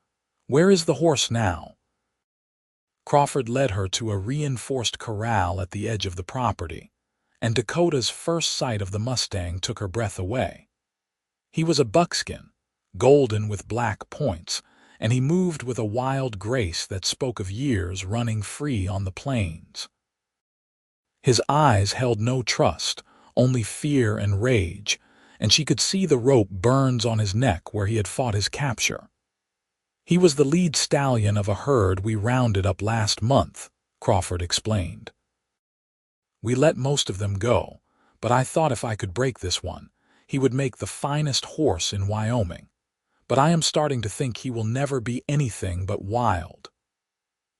"Where is the horse now?" Crawford led her to a reinforced corral at the edge of the property, and Dakota's first sight of the Mustang took her breath away. He was a buckskin, golden with black points, and he moved with a wild grace that spoke of years running free on the plains. His eyes held no trust, only fear and rage, and she could see the rope burns on his neck where he had fought his capture. "He was the lead stallion of a herd we rounded up last month," Crawford explained. "We let most of them go, but I thought if I could break this one, he would make the finest horse in Wyoming. But I am starting to think he will never be anything but wild."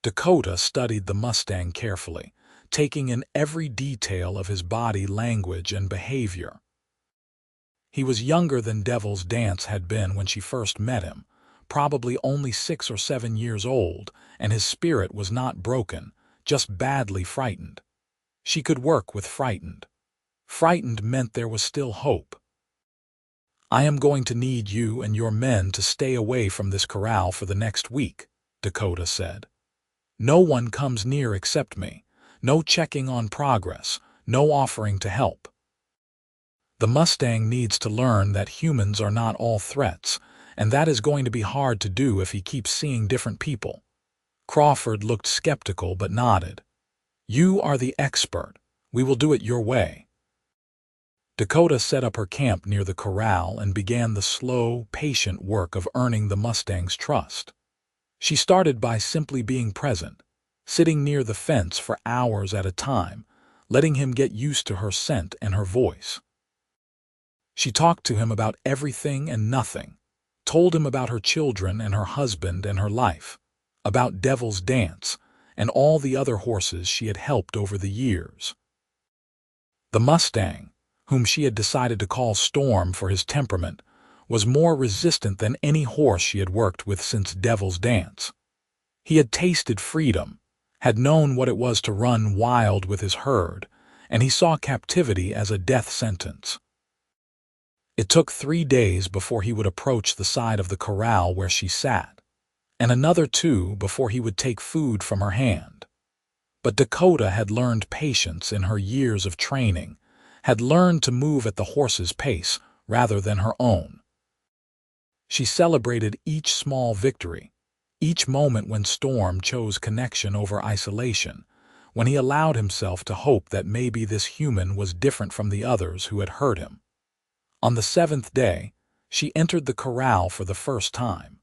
Dakota studied the Mustang carefully, taking in every detail of his body language and behavior. He was younger than Devil's Dance had been when she first met him, probably only 6 or 7 years old, and his spirit was not broken, just badly frightened. She could work with frightened. Frightened meant there was still hope. "I am going to need you and your men to stay away from this corral for the next week," Dakota said. "No one comes near except me. No checking on progress, no offering to help. The Mustang needs to learn that humans are not all threats, and that is going to be hard to do if he keeps seeing different people." Crawford looked skeptical but nodded. "You are the expert. We will do it your way." Dakota set up her camp near the corral and began the slow, patient work of earning the Mustang's trust. She started by simply being present, sitting near the fence for hours at a time, letting him get used to her scent and her voice. She talked to him about everything and nothing, told him about her children and her husband and her life, about Devil's Dance, and all the other horses she had helped over the years. The Mustang, whom she had decided to call Storm for his temperament, was more resistant than any horse she had worked with since Devil's Dance. He had tasted freedom, had known what it was to run wild with his herd, and he saw captivity as a death sentence. It took 3 days before he would approach the side of the corral where she sat, and another 2 before he would take food from her hand. But Dakota had learned patience in her years of training, had learned to move at the horse's pace rather than her own. She celebrated each small victory, each moment when Storm chose connection over isolation, when he allowed himself to hope that maybe this human was different from the others who had hurt him. On the 7th day, she entered the corral for the first time.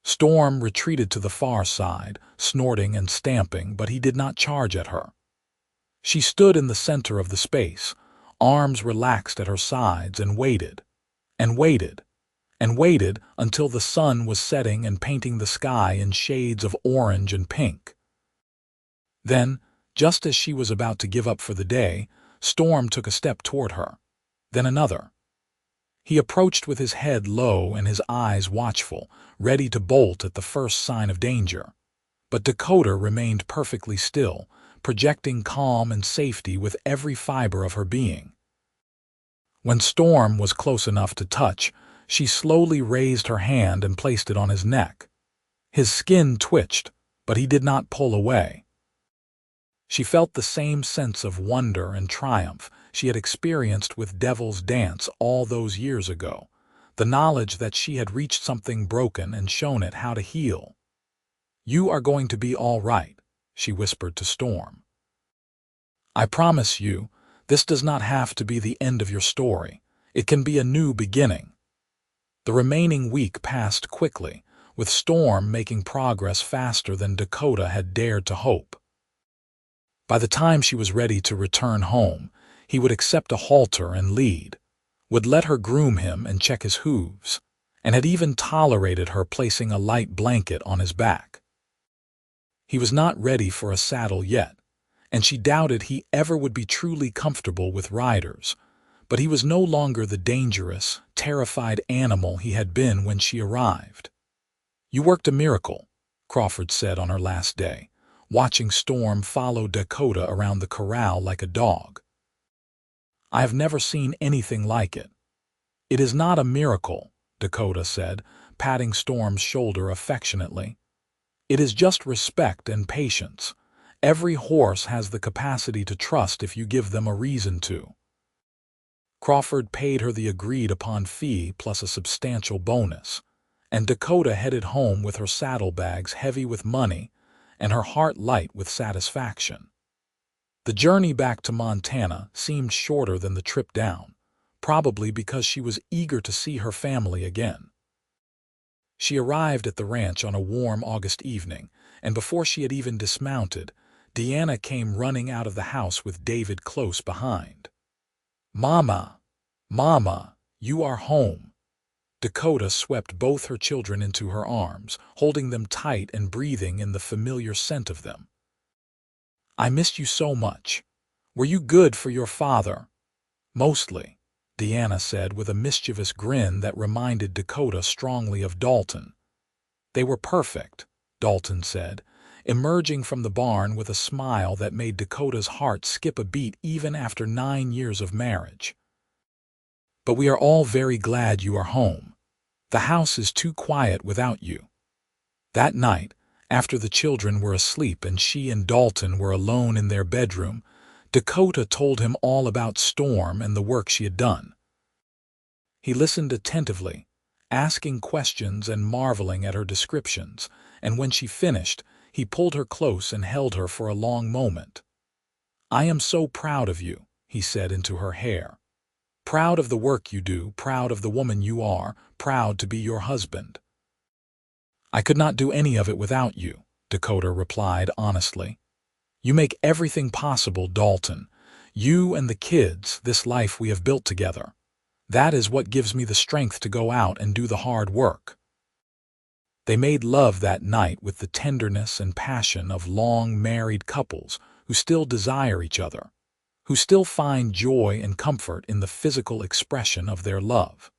Storm retreated to the far side, snorting and stamping, but he did not charge at her. She stood in the center of the space, arms relaxed at her sides, and waited, and waited, and waited until the sun was setting and painting the sky in shades of orange and pink. Then, just as she was about to give up for the day, Storm took a step toward her, then another. He approached with his head low and his eyes watchful, ready to bolt at the first sign of danger. But Dakota remained perfectly still, projecting calm and safety with every fiber of her being. When Storm was close enough to touch, she slowly raised her hand and placed it on his neck. His skin twitched, but he did not pull away. She felt the same sense of wonder and triumph she had experienced with Devil's Dance all those years ago, the knowledge that she had reached something broken and shown it how to heal. "You are going to be all right," she whispered to Storm. "I promise you, this does not have to be the end of your story. It can be a new beginning." The remaining week passed quickly, with Storm making progress faster than Dakota had dared to hope. By the time she was ready to return home, he would accept a halter and lead, would let her groom him and check his hooves, and had even tolerated her placing a light blanket on his back. He was not ready for a saddle yet, and she doubted he ever would be truly comfortable with riders, but he was no longer the dangerous, terrified animal he had been when she arrived. "You worked a miracle," Crawford said on her last day, watching Storm follow Dakota around the corral like a dog. "I have never seen anything like it." "It is not a miracle," Dakota said, patting Storm's shoulder affectionately. "It is just respect and patience. Every horse has the capacity to trust if you give them a reason to." Crawford paid her the agreed-upon fee plus a substantial bonus, and Dakota headed home with her saddlebags heavy with money and her heart light with satisfaction. The journey back to Montana seemed shorter than the trip down, probably because she was eager to see her family again. She arrived at the ranch on a warm August evening, and before she had even dismounted, Deanna came running out of the house with David close behind. "Mama! Mama! You are home!" Dakota swept both her children into her arms, holding them tight and breathing in the familiar scent of them. "I missed you so much. Were you good for your father?" "Mostly," Deanna said with a mischievous grin that reminded Dakota strongly of Dalton. "They were perfect," Dalton said, emerging from the barn with a smile that made Dakota's heart skip a beat even after 9 years of marriage. "But we are all very glad you are home. The house is too quiet without you." That night, after the children were asleep and she and Dalton were alone in their bedroom, Dakota told him all about Storm and the work she had done. He listened attentively, asking questions and marveling at her descriptions, and when she finished, he pulled her close and held her for a long moment. "I am so proud of you," he said into her hair. "Proud of the work you do, proud of the woman you are, proud to be your husband." "I could not do any of it without you," Dakota replied honestly. "You make everything possible, Dalton. You and the kids, this life we have built together. That is what gives me the strength to go out and do the hard work." They made love that night with the tenderness and passion of long married couples who still desire each other, who still find joy and comfort in the physical expression of their love.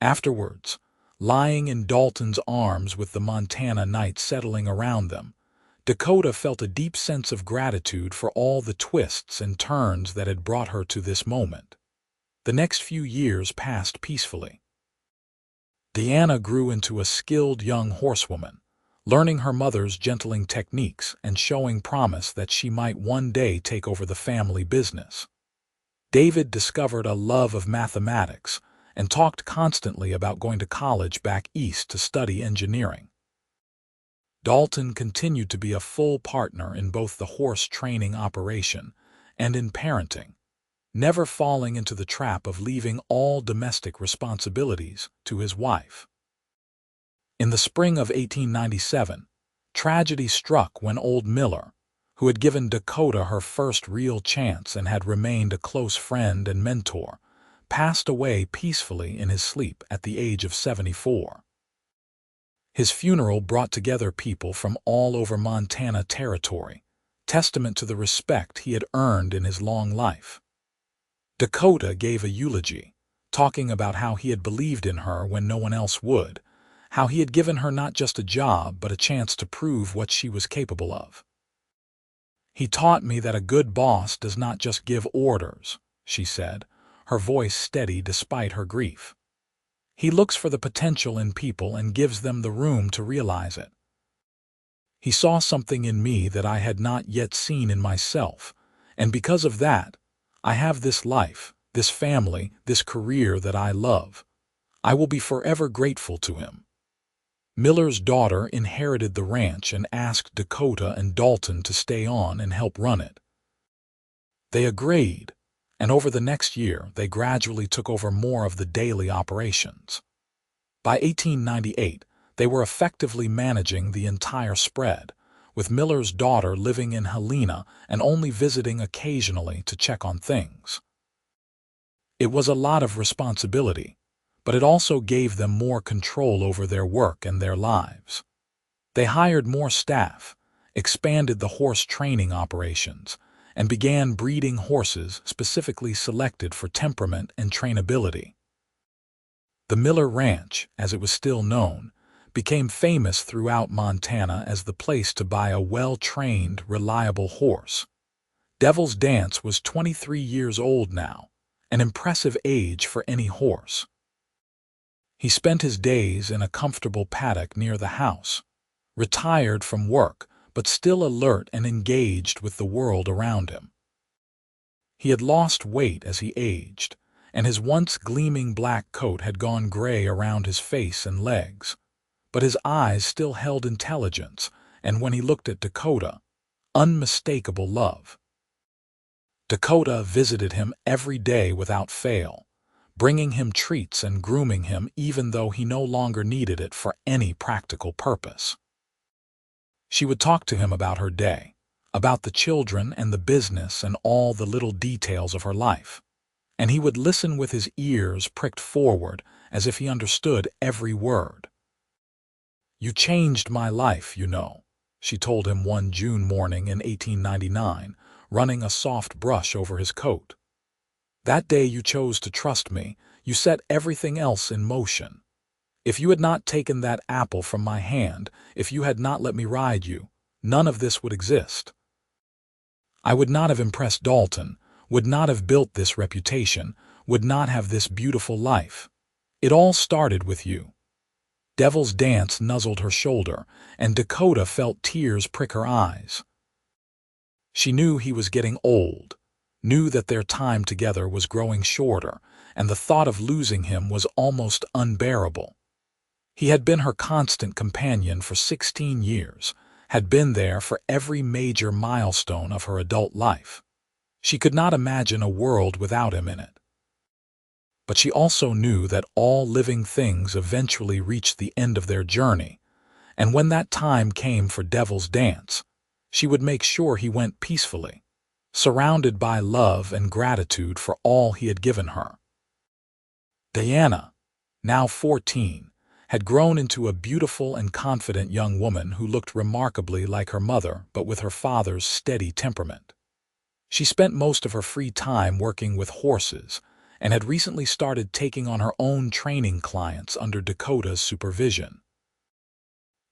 Afterwards, lying in Dalton's arms with the Montana night settling around them, Dakota felt a deep sense of gratitude for all the twists and turns that had brought her to this moment. The next few years passed peacefully. Deanna grew into a skilled young horsewoman, learning her mother's gentling techniques and showing promise that she might one day take over the family business. David discovered a love of mathematics and talked constantly about going to college back east to study engineering. Dalton continued to be a full partner in both the horse training operation and in parenting, never falling into the trap of leaving all domestic responsibilities to his wife. In the spring of 1897, tragedy struck when old Miller, who had given Dakota her first real chance and had remained a close friend and mentor, passed away peacefully in his sleep at the age of 74. His funeral brought together people from all over Montana territory, testament to the respect he had earned in his long life. Dakota gave a eulogy, talking about how he had believed in her when no one else would, how he had given her not just a job but a chance to prove what she was capable of. "He taught me that a good boss does not just give orders," she said, her voice steady despite her grief. "He looks for the potential in people and gives them the room to realize it." He saw something in me that I had not yet seen in myself, and because of that, I have this life, this family, this career that I love. I will be forever grateful to him." Miller's daughter inherited the ranch and asked Dakota and Dalton to stay on and help run it. They agreed, and over the next year they gradually took over more of the daily operations. By 1898, they were effectively managing the entire spread, with Miller's daughter living in Helena and only visiting occasionally to check on things. It was a lot of responsibility, but it also gave them more control over their work and their lives. They hired more staff, expanded the horse training operations, and began breeding horses specifically selected for temperament and trainability. The Miller Ranch, as it was still known, became famous throughout Montana as the place to buy a well-trained, reliable horse. Devil's Dance was 23 years old now, an impressive age for any horse. He spent his days in a comfortable paddock near the house, retired from work, but still alert and engaged with the world around him. He had lost weight as he aged, and his once gleaming black coat had gone gray around his face and legs. But his eyes still held intelligence, and when he looked at Dakota, unmistakable love. Dakota visited him every day without fail, bringing him treats and grooming him even though he no longer needed it for any practical purpose. She would talk to him about her day, about the children and the business and all the little details of her life, and he would listen with his ears pricked forward as if he understood every word. "You changed my life, you know," she told him one June morning in 1899, running a soft brush over his coat. "That day you chose to trust me, you set everything else in motion. If you had not taken that apple from my hand, if you had not let me ride you, none of this would exist. I would not have impressed Dalton, would not have built this reputation, would not have this beautiful life. It all started with you." Devil's Dance nuzzled her shoulder, and Dakota felt tears prick her eyes. She knew he was getting old, knew that their time together was growing shorter, and the thought of losing him was almost unbearable. He had been her constant companion for 16 years, had been there for every major milestone of her adult life. She could not imagine a world without him in it. But she also knew that all living things eventually reached the end of their journey, and when that time came for Devil's Dance, she would make sure he went peacefully, surrounded by love and gratitude for all he had given her. Diana, now 14, had grown into a beautiful and confident young woman who looked remarkably like her mother but with her father's steady temperament. She spent most of her free time working with horses and had recently started taking on her own training clients under Dakota's supervision.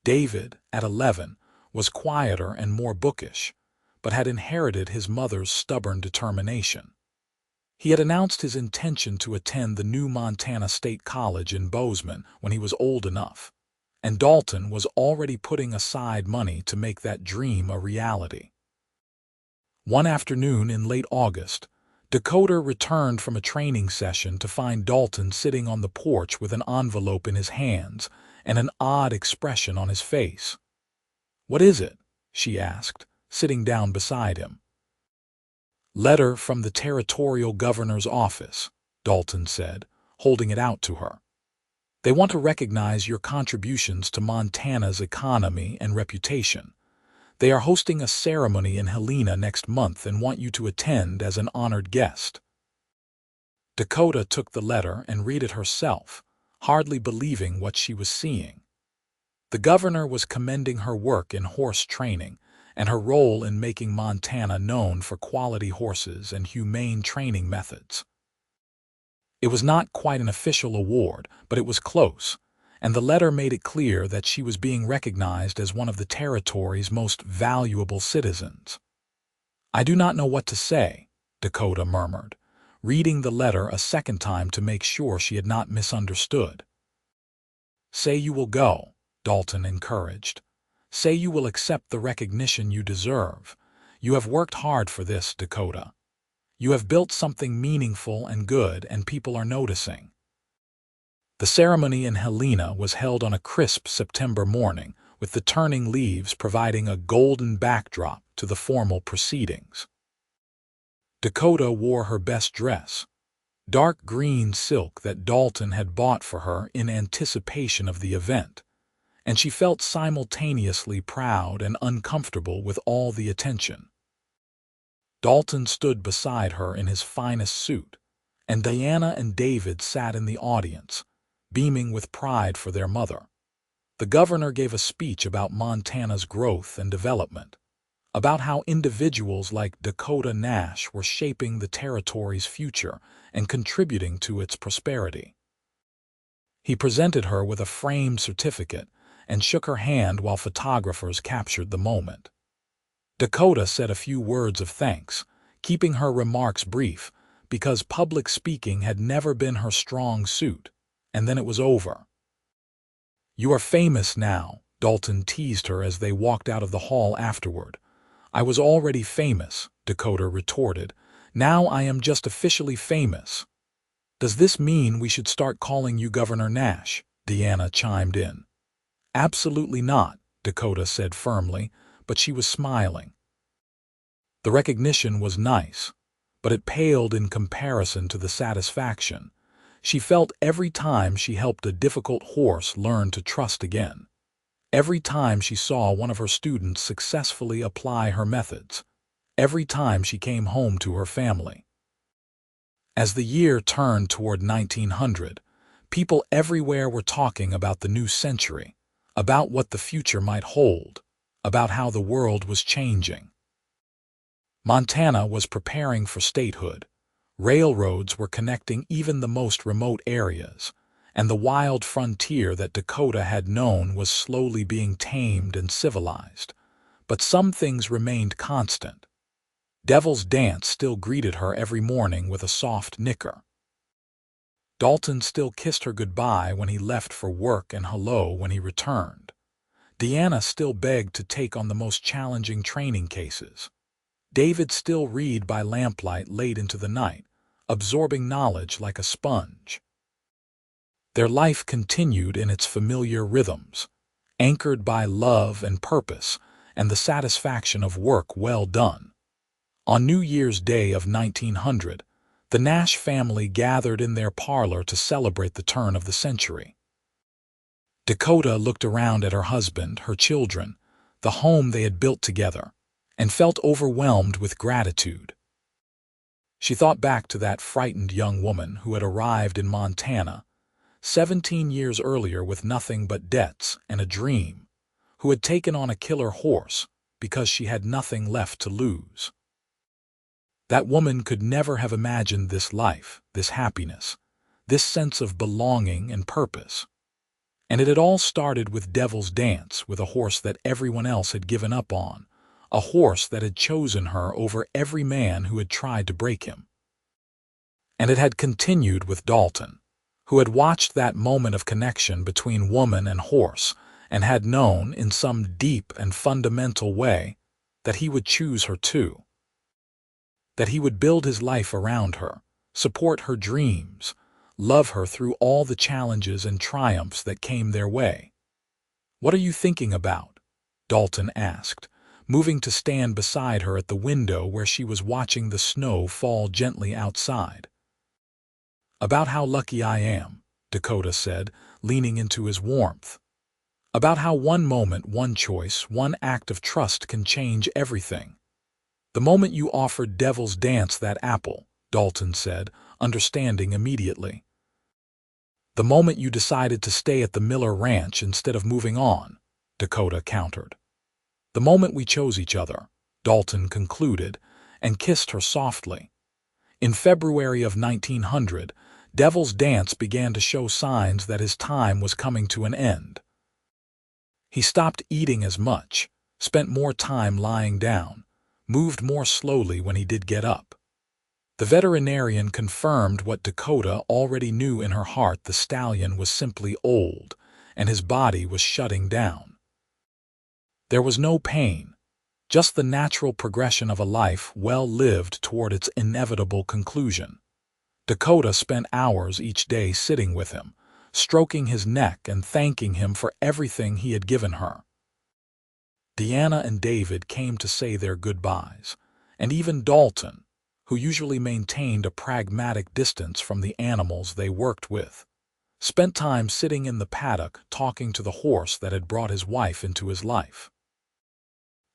David, at 11, was quieter and more bookish, but had inherited his mother's stubborn determination. He had announced his intention to attend the new Montana State College in Bozeman when he was old enough, and Dalton was already putting aside money to make that dream a reality. One afternoon in late August, Dakota returned from a training session to find Dalton sitting on the porch with an envelope in his hands and an odd expression on his face. "What is it?" she asked, sitting down beside him. "Letter from the territorial governor's office," Dalton said, holding it out to her. "They want to recognize your contributions to Montana's economy and reputation. They are hosting a ceremony in Helena next month and want you to attend as an honored guest." Dakota took the letter and read it herself, hardly believing what she was seeing. The governor was commending her work in horse training and her role in making Montana known for quality horses and humane training methods. It was not quite an official award, but it was close, and the letter made it clear that she was being recognized as one of the territory's most valuable citizens. "I do not know what to say," Dakota murmured, reading the letter a second time to make sure she had not misunderstood. "Say you will go," Dalton encouraged. Say you will accept the recognition you deserve. You have worked hard for this, Dakota. You have built something meaningful and good, and people are noticing. The ceremony in Helena was held on a crisp September morning, with the turning leaves providing a golden backdrop to the formal proceedings. Dakota wore her best dress, dark green silk that Dalton had bought for her in anticipation of the event, and she felt simultaneously proud and uncomfortable with all the attention. Dalton stood beside her in his finest suit, and Diana and David sat in the audience, beaming with pride for their mother. The governor gave a speech about Montana's growth and development, about how individuals like Dakota Nash were shaping the territory's future and contributing to its prosperity. He presented her with a framed certificate and shook her hand while photographers captured the moment. Dakota said a few words of thanks, keeping her remarks brief because public speaking had never been her strong suit, and then it was over. "You are famous now," Dalton teased her as they walked out of the hall afterward. "I was already famous," Dakota retorted. "Now I am just officially famous." "Does this mean we should start calling you Governor Nash?" Deanna chimed in. "Absolutely not," Dakota said firmly, but she was smiling. The recognition was nice, but it paled in comparison to the satisfaction she felt every time she helped a difficult horse learn to trust again. Every time she saw one of her students successfully apply her methods. Every time she came home to her family. As the year turned toward 1900, people everywhere were talking about the new century, about what the future might hold, about how the world was changing. Montana was preparing for statehood. Railroads were connecting even the most remote areas, and the wild frontier that Dakota had known was slowly being tamed and civilized. But some things remained constant. Devil's Dance still greeted her every morning with a soft nicker. Dalton still kissed her goodbye when he left for work and hello when he returned. Deanna still begged to take on the most challenging training cases. David still read by lamplight late into the night, absorbing knowledge like a sponge. Their life continued in its familiar rhythms, anchored by love and purpose and the satisfaction of work well done. On New Year's Day of 1900, the Nash family gathered in their parlor to celebrate the turn of the century. Dakota looked around at her husband, her children, the home they had built together, and felt overwhelmed with gratitude. She thought back to that frightened young woman who had arrived in Montana 17 years earlier with nothing but debts and a dream, who had taken on a killer horse because she had nothing left to lose. That woman could never have imagined this life, this happiness, this sense of belonging and purpose. And it had all started with Devil's Dance, with a horse that everyone else had given up on, a horse that had chosen her over every man who had tried to break him. And it had continued with Dalton, who had watched that moment of connection between woman and horse and had known, in some deep and fundamental way, that he would choose her too. That he would build his life around her, support her dreams, love her through all the challenges and triumphs that came their way. "What are you thinking about?" Dalton asked, moving to stand beside her at the window where she was watching the snow fall gently outside. "About how lucky I am," Dakota said, leaning into his warmth. "About how one moment, one choice, one act of trust can change everything." "The moment you offered Devil's Dance that apple," Dalton said, understanding immediately. "The moment you decided to stay at the Miller Ranch instead of moving on," Dakota countered. "The moment we chose each other," Dalton concluded, and kissed her softly. In February of 1900, Devil's Dance began to show signs that his time was coming to an end. He stopped eating as much, spent more time lying down, moved more slowly when he did get up. The veterinarian confirmed what Dakota already knew in her heart: the stallion was simply old, and his body was shutting down. There was no pain, just the natural progression of a life well lived toward its inevitable conclusion. Dakota spent hours each day sitting with him, stroking his neck and thanking him for everything he had given her. Deanna and David came to say their goodbyes, and even Dalton, who usually maintained a pragmatic distance from the animals they worked with, spent time sitting in the paddock talking to the horse that had brought his wife into his life.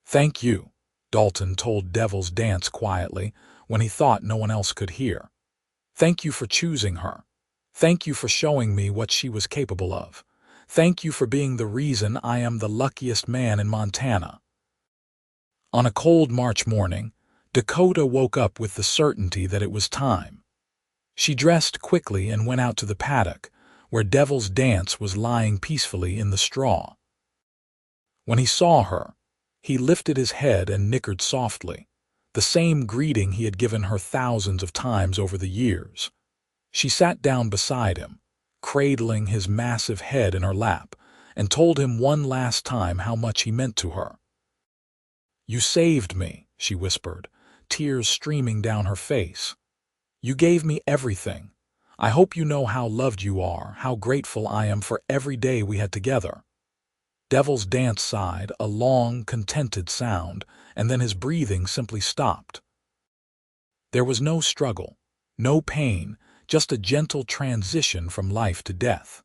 "Thank you," Dalton told Devil's Dance quietly when he thought no one else could hear. "Thank you for choosing her. Thank you for showing me what she was capable of. Thank you for being the reason I am the luckiest man in Montana." On a cold March morning, Dakota woke up with the certainty that it was time. She dressed quickly and went out to the paddock, where Devil's Dance was lying peacefully in the straw. When he saw her, he lifted his head and nickered softly, the same greeting he had given her thousands of times over the years. She sat down beside him, cradling his massive head in her lap, and told him one last time how much he meant to her. "You saved me," she whispered, tears streaming down her face. "You gave me everything. I hope you know how loved you are, how grateful I am for every day we had together." Devil's Dance sighed, a long, contented sound, and then his breathing simply stopped. There was no struggle, no pain, just a gentle transition from life to death.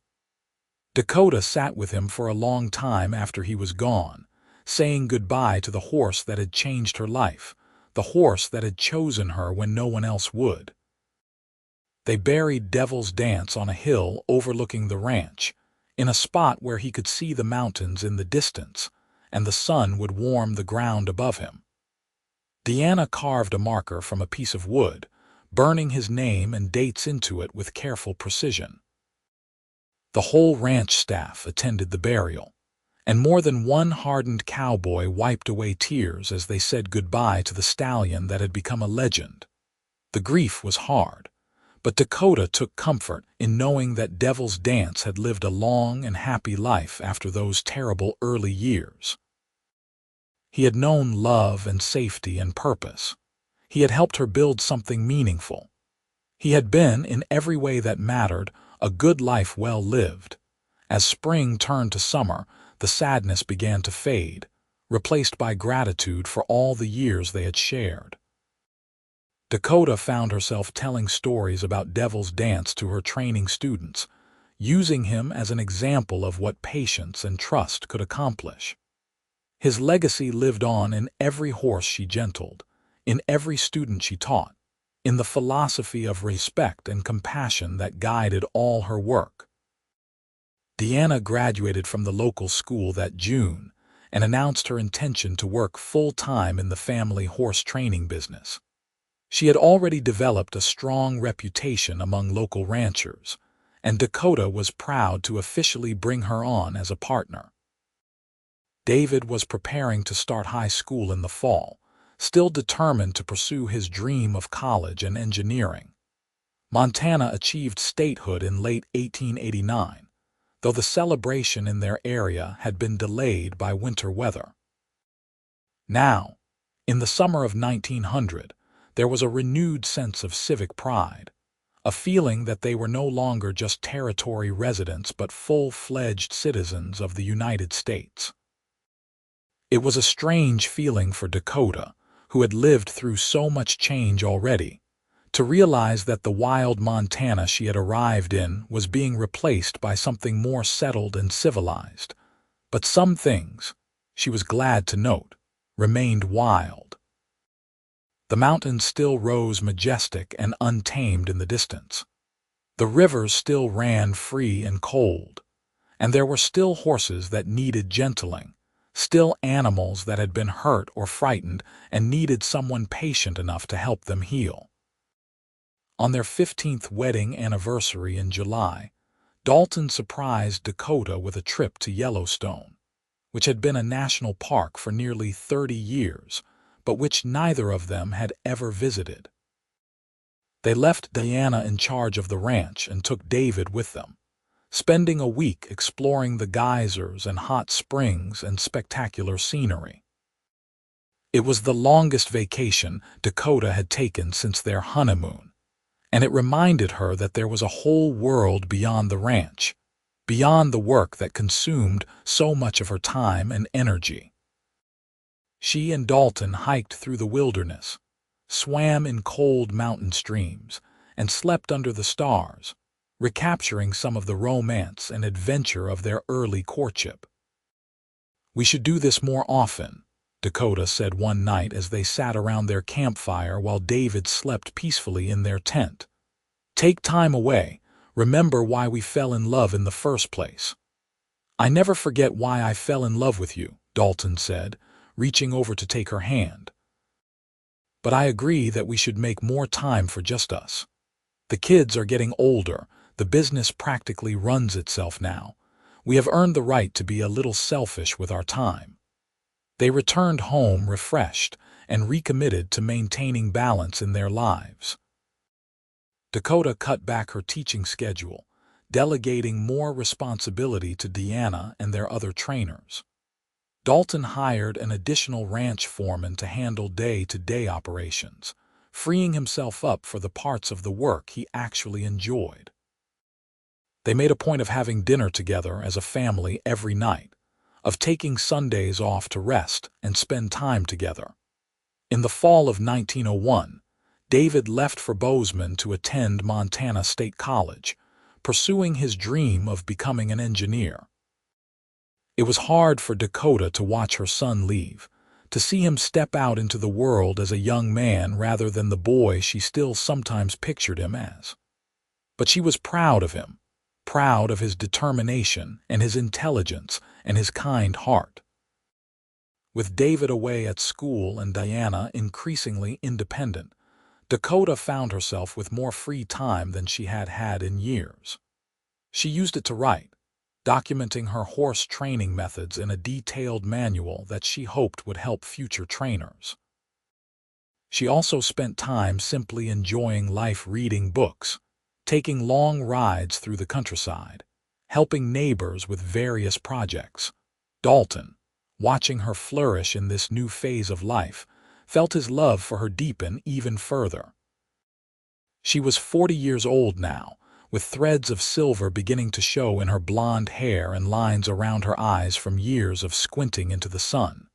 Dakota sat with him for a long time after he was gone, saying goodbye to the horse that had changed her life, the horse that had chosen her when no one else would. They buried Devil's Dance on a hill overlooking the ranch, in a spot where he could see the mountains in the distance, and the sun would warm the ground above him. Deanna carved a marker from a piece of wood, burning his name and dates into it with careful precision. The whole ranch staff attended the burial, and more than one hardened cowboy wiped away tears as they said goodbye to the stallion that had become a legend. The grief was hard, but Dakota took comfort in knowing that Devil's Dance had lived a long and happy life after those terrible early years. He had known love and safety and purpose. He had helped her build something meaningful. He had been, in every way that mattered, a good life well lived. As spring turned to summer, the sadness began to fade, replaced by gratitude for all the years they had shared. Dakota found herself telling stories about Devil's Dance to her training students, using him as an example of what patience and trust could accomplish. His legacy lived on in every horse she gentled, in every student she taught, in the philosophy of respect and compassion that guided all her work. Deanna graduated from the local school that June and announced her intention to work full-time in the family horse training business. She had already developed a strong reputation among local ranchers, and Dakota was proud to officially bring her on as a partner. David was preparing to start high school in the fall, still determined to pursue his dream of college and engineering. Montana achieved statehood in late 1889, though the celebration in their area had been delayed by winter weather. Now, in the summer of 1900, there was a renewed sense of civic pride, a feeling that they were no longer just territory residents but full-fledged citizens of the United States. It was a strange feeling for Dakota, who had lived through so much change already, to realize that the wild Montana she had arrived in was being replaced by something more settled and civilized. But some things, she was glad to note, remained wild. The mountains still rose majestic and untamed in the distance. The rivers still ran free and cold, and there were still horses that needed gentling, still animals that had been hurt or frightened and needed someone patient enough to help them heal. On their 15th wedding anniversary in July, Dalton surprised Dakota with a trip to Yellowstone, which had been a national park for nearly 30 years, but which neither of them had ever visited. They left Deanna in charge of the ranch and took David with them, spending a week exploring the geysers and hot springs and spectacular scenery. It was the longest vacation Dakota had taken since their honeymoon, and it reminded her that there was a whole world beyond the ranch, beyond the work that consumed so much of her time and energy. She and Dalton hiked through the wilderness, swam in cold mountain streams, and slept under the stars, recapturing some of the romance and adventure of their early courtship. "We should do this more often," Dakota said one night as they sat around their campfire while David slept peacefully in their tent. "Take time away, remember why we fell in love in the first place." "I never forget why I fell in love with you," Dalton said, reaching over to take her hand. "But I agree that we should make more time for just us. The kids are getting older, the business practically runs itself now. We have earned the right to be a little selfish with our time." They returned home refreshed and recommitted to maintaining balance in their lives. Dakota cut back her teaching schedule, delegating more responsibility to Deanna and their other trainers. Dalton hired an additional ranch foreman to handle day-to-day operations, freeing himself up for the parts of the work he actually enjoyed. They made a point of having dinner together as a family every night, of taking Sundays off to rest and spend time together. In the fall of 1901, David left for Bozeman to attend Montana State College, pursuing his dream of becoming an engineer. It was hard for Dakota to watch her son leave, to see him step out into the world as a young man rather than the boy she still sometimes pictured him as. But she was proud of him, proud of his determination and his intelligence and his kind heart. With David away at school and Diana increasingly independent, Dakota found herself with more free time than she had had in years. She used it to write, documenting her horse training methods in a detailed manual that she hoped would help future trainers. She also spent time simply enjoying life, reading books, taking long rides through the countryside, helping neighbors with various projects. Dalton, watching her flourish in this new phase of life, felt his love for her deepen even further. She was 40 years old now, with threads of silver beginning to show in her blonde hair and lines around her eyes from years of squinting into the sun.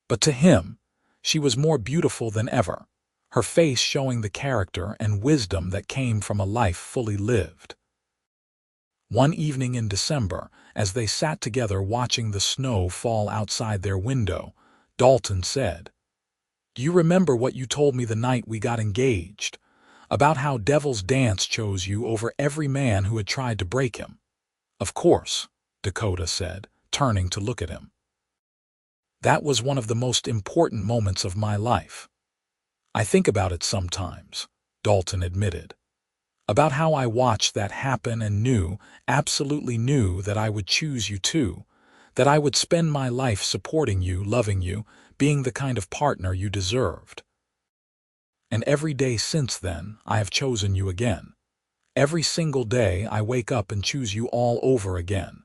But to him, she was more beautiful than ever, her face showing the character and wisdom that came from a life fully lived. One evening in December, as they sat together watching the snow fall outside their window, Dalton said, "Do you remember what you told me the night we got engaged? About how Devil's Dance chose you over every man who had tried to break him?" "Of course," Dakota said, turning to look at him. "That was one of the most important moments of my life. I think about it sometimes," Dalton admitted. "About how I watched that happen and knew, absolutely knew that I would choose you too, that I would spend my life supporting you, loving you, being the kind of partner you deserved. And every day since then, I have chosen you again. Every single day I wake up and choose you all over again."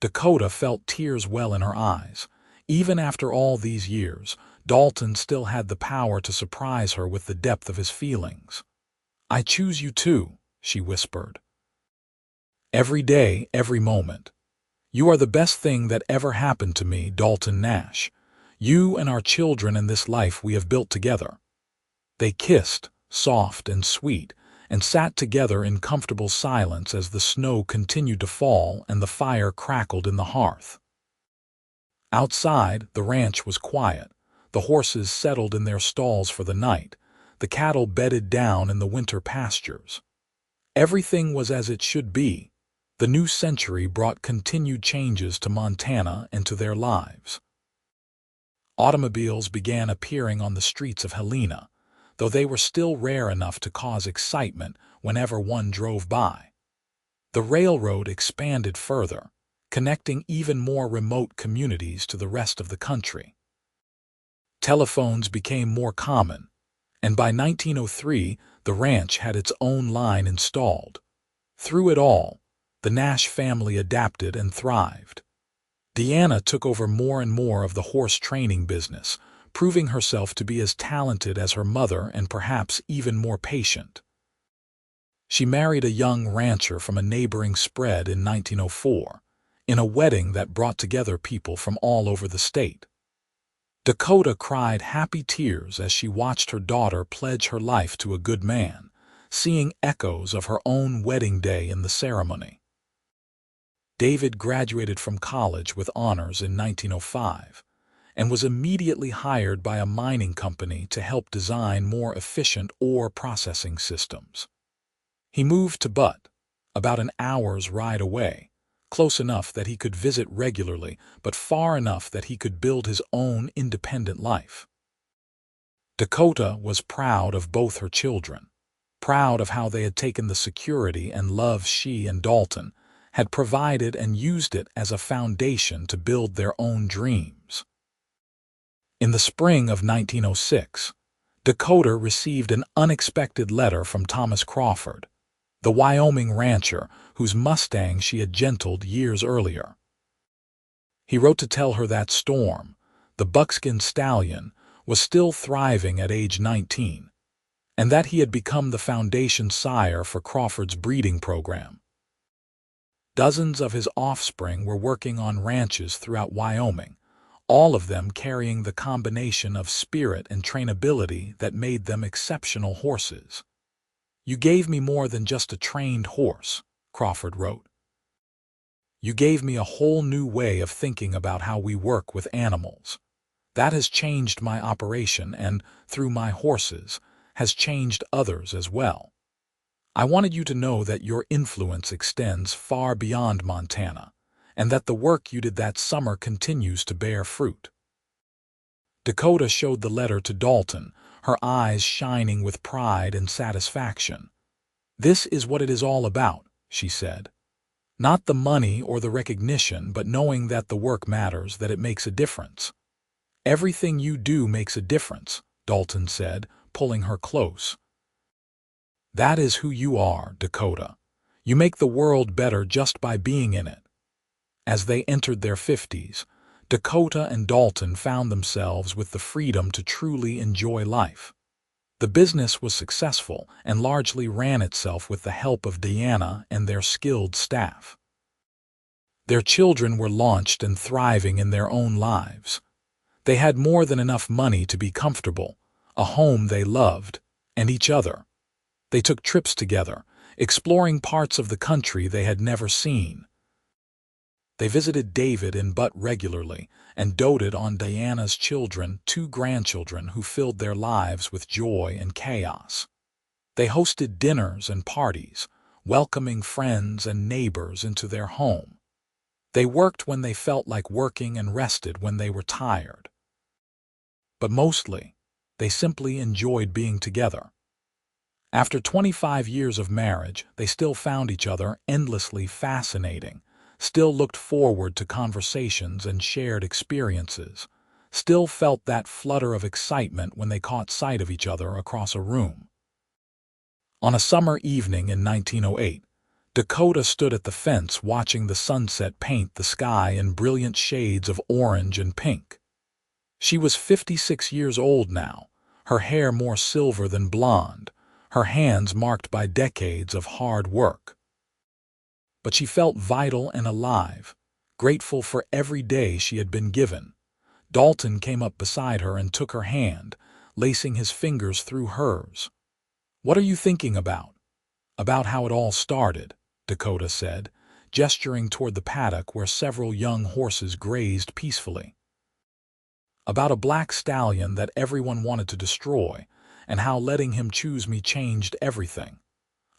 Dakota felt tears well in her eyes. Even after all these years, Dalton still had the power to surprise her with the depth of his feelings. "I choose you too," she whispered. "Every day, every moment. You are the best thing that ever happened to me, Dalton Nash. You and our children and this life we have built together." They kissed, soft and sweet, and sat together in comfortable silence as the snow continued to fall and the fire crackled in the hearth. Outside, the ranch was quiet, the horses settled in their stalls for the night, the cattle bedded down in the winter pastures. Everything was as it should be. The new century brought continued changes to Montana and to their lives. Automobiles began appearing on the streets of Helena, though they were still rare enough to cause excitement whenever one drove by. The railroad expanded further, connecting even more remote communities to the rest of the country. Telephones became more common, and by 1903 the ranch had its own line installed. Through it all, The Nash family adapted and thrived. Deanna took over more and more of the horse training business, proving herself to be as talented as her mother and perhaps even more patient. She married a young rancher from a neighboring spread in 1904, in a wedding that brought together people from all over the state. Dakota cried happy tears as she watched her daughter pledge her life to a good man, seeing echoes of her own wedding day in the ceremony. David graduated from college with honors in 1905 and was immediately hired by a mining company to help design more efficient ore processing systems. He moved to Butte, about an hour's ride away, close enough that he could visit regularly, but far enough that he could build his own independent life. Dakota was proud of both her children, proud of how they had taken the security and love she and Dalton had provided and used it as a foundation to build their own dreams. In the spring of 1906, Dakota received an unexpected letter from Thomas Crawford, the Wyoming rancher whose Mustang she had gentled years earlier. He wrote to tell her that Storm, the buckskin stallion, was still thriving at age 19, and that he had become the foundation sire for Crawford's breeding program. Dozens of his offspring were working on ranches throughout Wyoming, all of them carrying the combination of spirit and trainability that made them exceptional horses. "You gave me more than just a trained horse," Crawford wrote. "You gave me a whole new way of thinking about how we work with animals. That has changed my operation and, through my horses, has changed others as well. I wanted you to know that your influence extends far beyond Montana, and that the work you did that summer continues to bear fruit." Dakota showed the letter to Dalton, her eyes shining with pride and satisfaction. "This is what it is all about," she said. "Not the money or the recognition, but knowing that the work matters, that it makes a difference." "Everything you do makes a difference," Dalton said, pulling her close. "That is who you are, Dakota. You make the world better just by being in it." As they entered their 50s, Dakota and Dalton found themselves with the freedom to truly enjoy life. The business was successful and largely ran itself with the help of Deanna and their skilled staff. Their children were launched and thriving in their own lives. They had more than enough money to be comfortable, a home they loved, and each other. They took trips together, exploring parts of the country they had never seen. They visited David in Butte regularly and doted on Diana's children, 2 grandchildren who filled their lives with joy and chaos. They hosted dinners and parties, welcoming friends and neighbors into their home. They worked when they felt like working and rested when they were tired. But mostly, they simply enjoyed being together. After 25 years of marriage, they still found each other endlessly fascinating, still looked forward to conversations and shared experiences, still felt that flutter of excitement when they caught sight of each other across a room. On a summer evening in 1908, Dakota stood at the fence watching the sunset paint the sky in brilliant shades of orange and pink. She was 56 years old now, her hair more silver than blonde, her hands marked by decades of hard work. But she felt vital and alive, grateful for every day she had been given. Dalton came up beside her and took her hand, lacing his fingers through hers. "What are you thinking about?" "About how it all started," Dakota said, gesturing toward the paddock where several young horses grazed peacefully. "About a black stallion that everyone wanted to destroy, and how letting him choose me changed everything.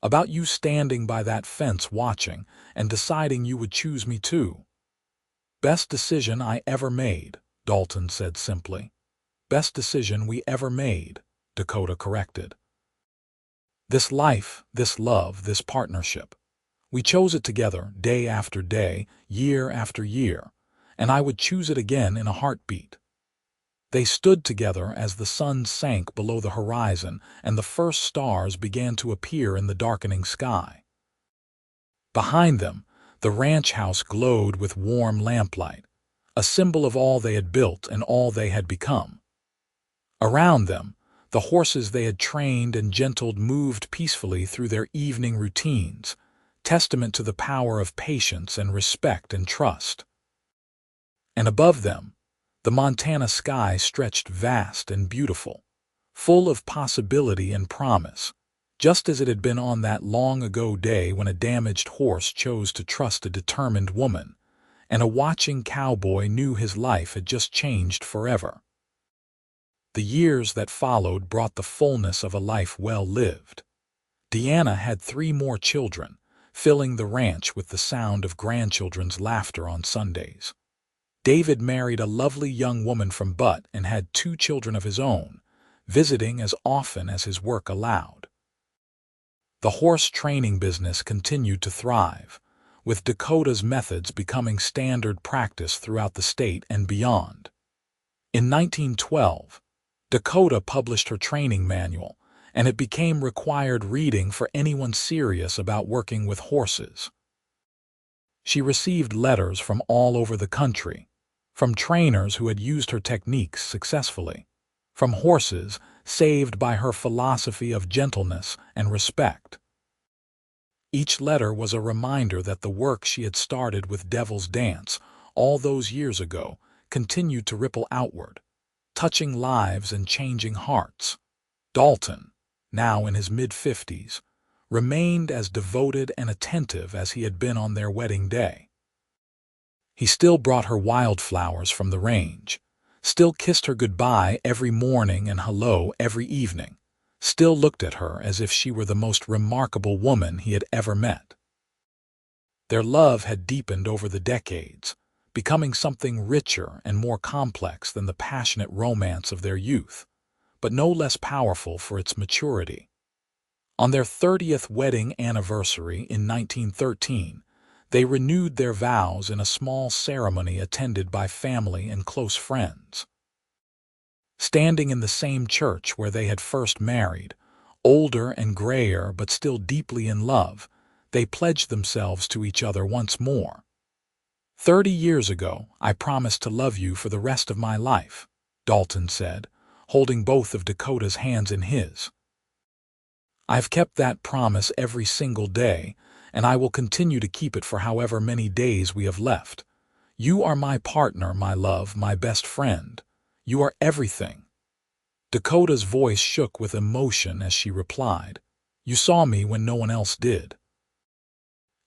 About you standing by that fence watching and deciding you would choose me too." "Best decision I ever made," Dalton said simply. "Best decision we ever made," Dakota corrected. "This life, this love, this partnership. We chose it together day after day, year after year, and I would choose it again in a heartbeat." They stood together as the sun sank below the horizon and the first stars began to appear in the darkening sky. Behind them, The ranch house glowed with warm lamplight, a symbol of all they had built and all they had become. Around them, the horses they had trained and gentled moved peacefully through their evening routines, testament to the power of patience and respect and trust. And above them, the Montana sky stretched vast and beautiful, full of possibility and promise, just as it had been on that long-ago day when a damaged horse chose to trust a determined woman, and a watching cowboy knew his life had just changed forever. The years that followed brought the fullness of a life well lived. Deanna had 3 more children, filling the ranch with the sound of grandchildren's laughter on Sundays. David married a lovely young woman from Butte and had 2 children of his own, visiting as often as his work allowed. The horse training business continued to thrive, with Dakota's methods becoming standard practice throughout the state and beyond. In 1912, Dakota published her training manual, and it became required reading for anyone serious about working with horses. She received letters from all over the country, from trainers who had used her techniques successfully, from horses saved by her philosophy of gentleness and respect. Each letter was a reminder that the work she had started with Devil's Dance all those years ago continued to ripple outward, touching lives and changing hearts. Dalton, now in his mid-50s, remained as devoted and attentive as he had been on their wedding day. He still brought her wildflowers from the range, still kissed her goodbye every morning and hello every evening, still looked at her as if she were the most remarkable woman he had ever met. Their love had deepened over the decades, becoming something richer and more complex than the passionate romance of their youth, but no less powerful for its maturity. On their 30th wedding anniversary in 1913, they renewed their vows in a small ceremony attended by family and close friends. Standing in the same church where they had first married, older and grayer but still deeply in love, they pledged themselves to each other once more. 30 years ago, I promised to love you for the rest of my life, Dalton said, holding both of Dakota's hands in his. I've kept that promise every single day, and I will continue to keep it for however many days we have left. You are my partner, my love, my best friend. You are everything. Dakota's voice shook with emotion as she replied, You saw me when no one else did.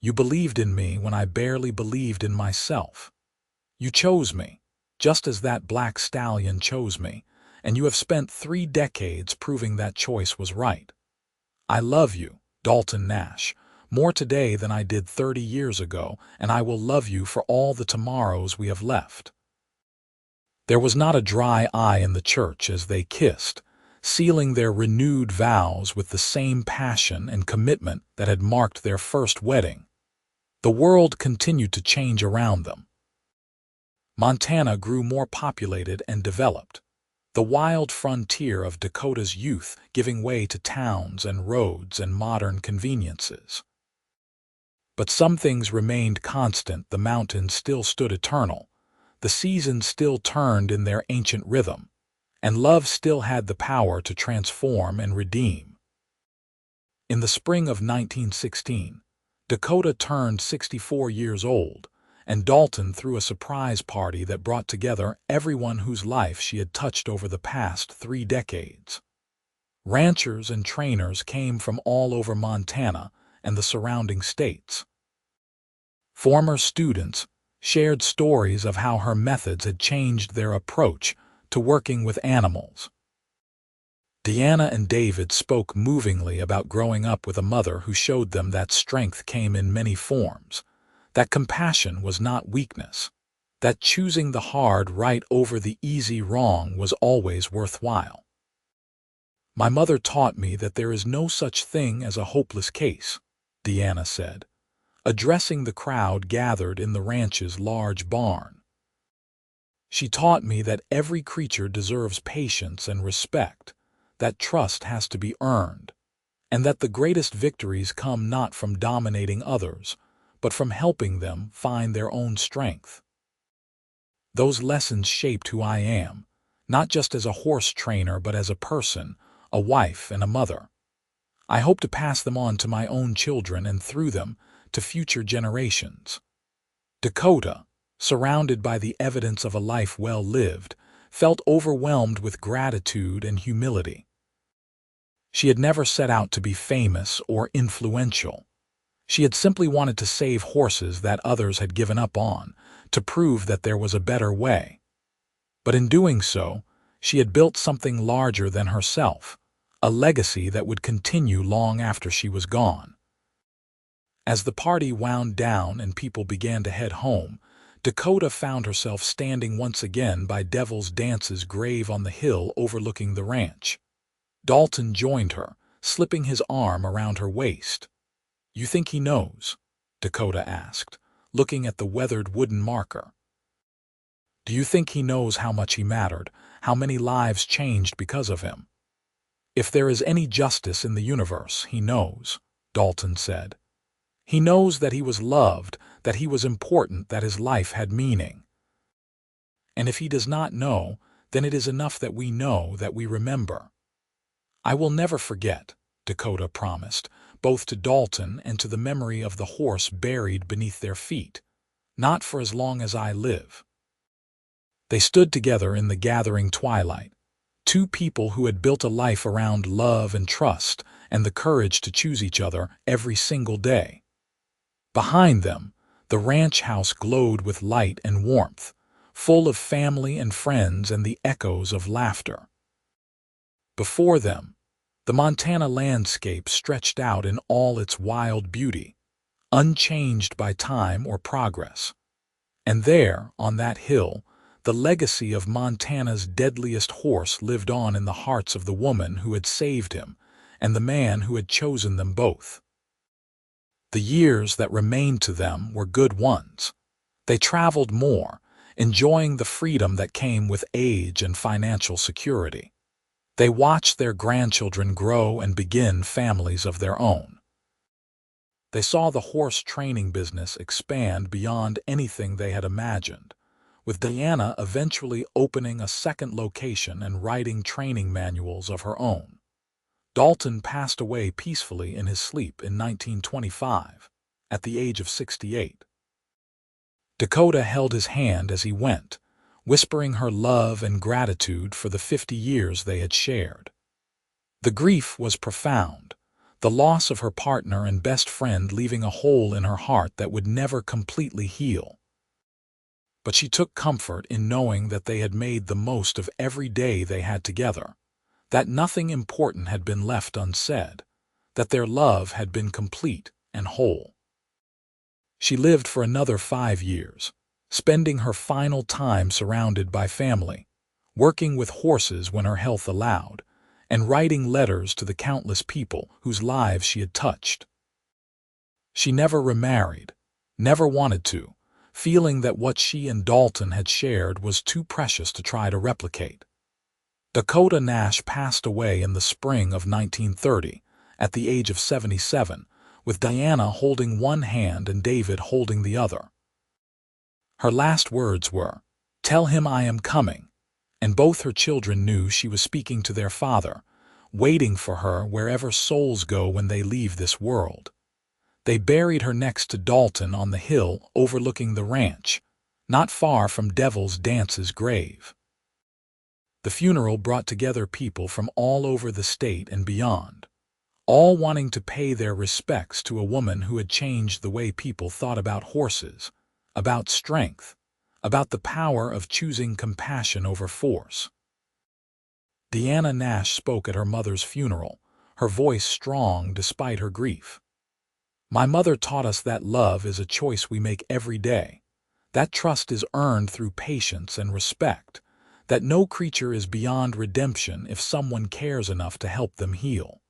You believed in me when I barely believed in myself. You chose me, just as that black stallion chose me, and you have spent 3 decades proving that choice was right. I love you, Dalton Nash, more today than I did 30 years ago, and I will love you for all the tomorrows we have left. There was not a dry eye in the church as they kissed, sealing their renewed vows with the same passion and commitment that had marked their first wedding. The world continued to change around them. Montana grew more populated and developed, the wild frontier of Dakota's youth giving way to towns and roads and modern conveniences. But some things remained constant. The mountains still stood eternal, the seasons still turned in their ancient rhythm, and love still had the power to transform and redeem. In the spring of 1916, Dakota turned 64 years old, and Dalton threw a surprise party that brought together everyone whose life she had touched over the past 3 decades. Ranchers and trainers came from all over Montana and the surrounding states. Former students shared stories of how her methods had changed their approach to working with animals. Deanna and David spoke movingly about growing up with a mother who showed them that strength came in many forms, that compassion was not weakness, that choosing the hard right over the easy wrong was always worthwhile. My mother taught me that there is no such thing as a hopeless case, Deanna said, addressing the crowd gathered in the ranch's large barn. She taught me that every creature deserves patience and respect, that trust has to be earned, and that the greatest victories come not from dominating others, but from helping them find their own strength. Those lessons shaped who I am, not just as a horse trainer but as a person, a wife and a mother. I hope to pass them on to my own children and through them to future generations. Dakota, surrounded by the evidence of a life well lived, felt overwhelmed with gratitude and humility. She had never set out to be famous or influential. She had simply wanted to save horses that others had given up on, to prove that there was a better way. But in doing so, she had built something larger than herself, a legacy that would continue long after she was gone. As the party wound down and people began to head home, Dakota found herself standing once again by Devil's Dance's grave on the hill overlooking the ranch. Dalton joined her, slipping his arm around her waist. "You think he knows?" Dakota asked, looking at the weathered wooden marker. "Do you think he knows how much he mattered, how many lives changed because of him?" "If there is any justice in the universe, he knows," Dalton said. "He knows that he was loved, that he was important, that his life had meaning. And if he does not know, then it is enough that we know, that we remember." "I will never forget," Dakota promised, both to Dalton and to the memory of the horse buried beneath their feet. "Not for as long as I live." They stood together in the gathering twilight, two people who had built a life around love and trust and the courage to choose each other every single day. Behind them, the ranch house glowed with light and warmth, full of family and friends and the echoes of laughter. Before them, the Montana landscape stretched out in all its wild beauty, unchanged by time or progress. And there, on that hill, the legacy of Montana's deadliest horse lived on in the hearts of the woman who had saved him and the man who had chosen them both. The years that remained to them were good ones. They traveled more, enjoying the freedom that came with age and financial security. They watched their grandchildren grow and begin families of their own. They saw the horse training business expand beyond anything they had imagined, with Diana eventually opening a second location and writing training manuals of her own. Dalton passed away peacefully in his sleep in 1925, at the age of 68. Dakota held his hand as he went, whispering her love and gratitude for the 50 years they had shared. The grief was profound, the loss of her partner and best friend leaving a hole in her heart that would never completely heal. But she took comfort in knowing that they had made the most of every day they had together, that nothing important had been left unsaid, that their love had been complete and whole. She lived for another 5 years, spending her final time surrounded by family, working with horses when her health allowed, and writing letters to the countless people whose lives she had touched. She never remarried, never wanted to, feeling that what she and Dalton had shared was too precious to try to replicate. Dakota Nash passed away in the spring of 1930, at the age of 77, with Diana holding one hand and David holding the other. Her last words were, "Tell him I am coming," and both her children knew she was speaking to their father, waiting for her wherever souls go when they leave this world. They buried her next to Dalton on the hill overlooking the ranch, not far from Devil's Dance's grave. The funeral brought together people from all over the state and beyond, all wanting to pay their respects to a woman who had changed the way people thought about horses, about strength, about the power of choosing compassion over force. Diana Nash spoke at her mother's funeral, her voice strong despite her grief. "My mother taught us that love is a choice we make every day, that trust is earned through patience and respect, that no creature is beyond redemption if someone cares enough to help them heal."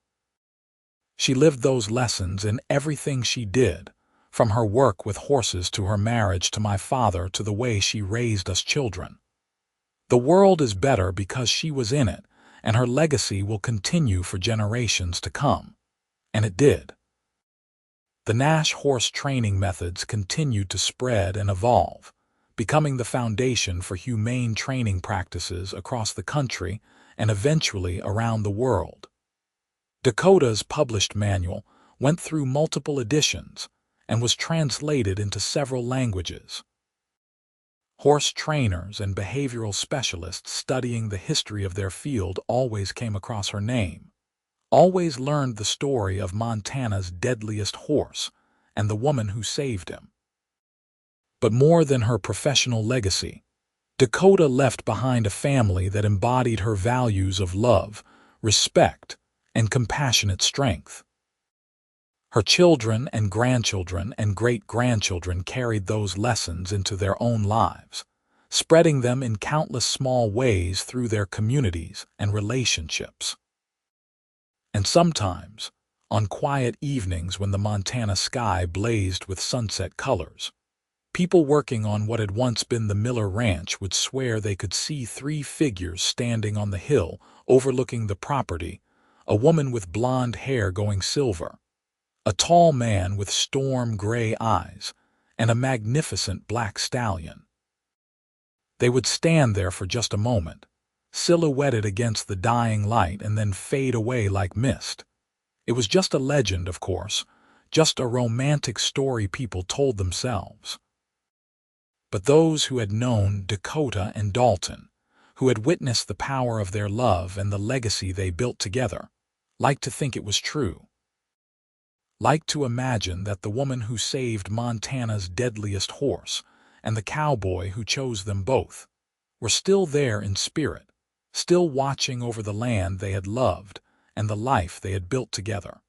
She lived those lessons in everything she did, from her work with horses to her marriage to my father to the way she raised us children. The world is better because she was in it, and her legacy will continue for generations to come. And it did. The Nash horse training methods continued to spread and evolve, becoming the foundation for humane training practices across the country and eventually around the world. Dakota's published manual went through multiple editions and was translated into several languages. Horse trainers and behavioral specialists studying the history of their field always came across her name, always learned the story of Montana's deadliest horse and the woman who saved him. But more than her professional legacy, Dakota left behind a family that embodied her values of love, respect, and compassionate strength. Her children and grandchildren and great-grandchildren carried those lessons into their own lives, spreading them in countless small ways through their communities and relationships. And sometimes, on quiet evenings when the Montana sky blazed with sunset colors, people working on what had once been the Miller Ranch would swear they could see three figures standing on the hill overlooking the property, a woman with blonde hair going silver, a tall man with storm-gray eyes, and a magnificent black stallion. They would stand there for just a moment, silhouetted against the dying light, and then fade away like mist. It was just a legend, of course, just a romantic story people told themselves. But those who had known Dakota and Dalton, who had witnessed the power of their love and the legacy they built together, liked to think it was true. Liked to imagine that the woman who saved Montana's deadliest horse and the cowboy who chose them both were still there in spirit, still watching over the land they had loved and the life they had built together.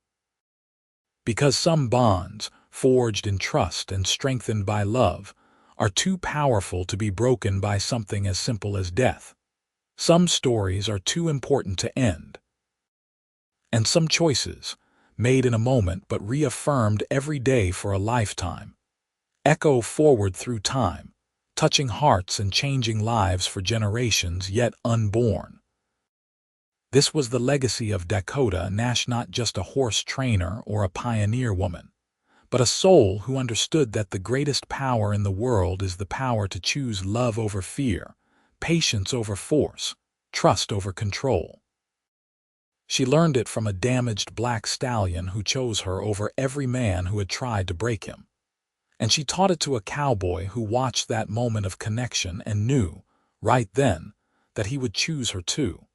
Because some bonds, forged in trust and strengthened by love, are too powerful to be broken by something as simple as death. Some stories are too important to end. And some choices, made in a moment but reaffirmed every day for a lifetime, echo forward through time, touching hearts and changing lives for generations yet unborn. This was the legacy of Dakota Nash, not just a horse trainer or a pioneer woman, but a soul who understood that the greatest power in the world is the power to choose love over fear, patience over force, trust over control. She learned it from a damaged black stallion who chose her over every man who had tried to break him. And she taught it to a cowboy who watched that moment of connection and knew, right then, that he would choose her too.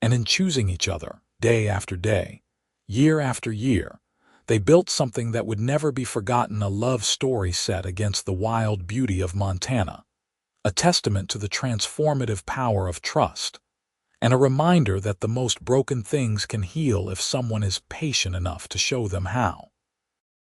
And in choosing each other, day after day, year after year, they built something that would never be forgotten, a love story set against the wild beauty of Montana, a testament to the transformative power of trust, and a reminder that the most broken things can heal if someone is patient enough to show them how.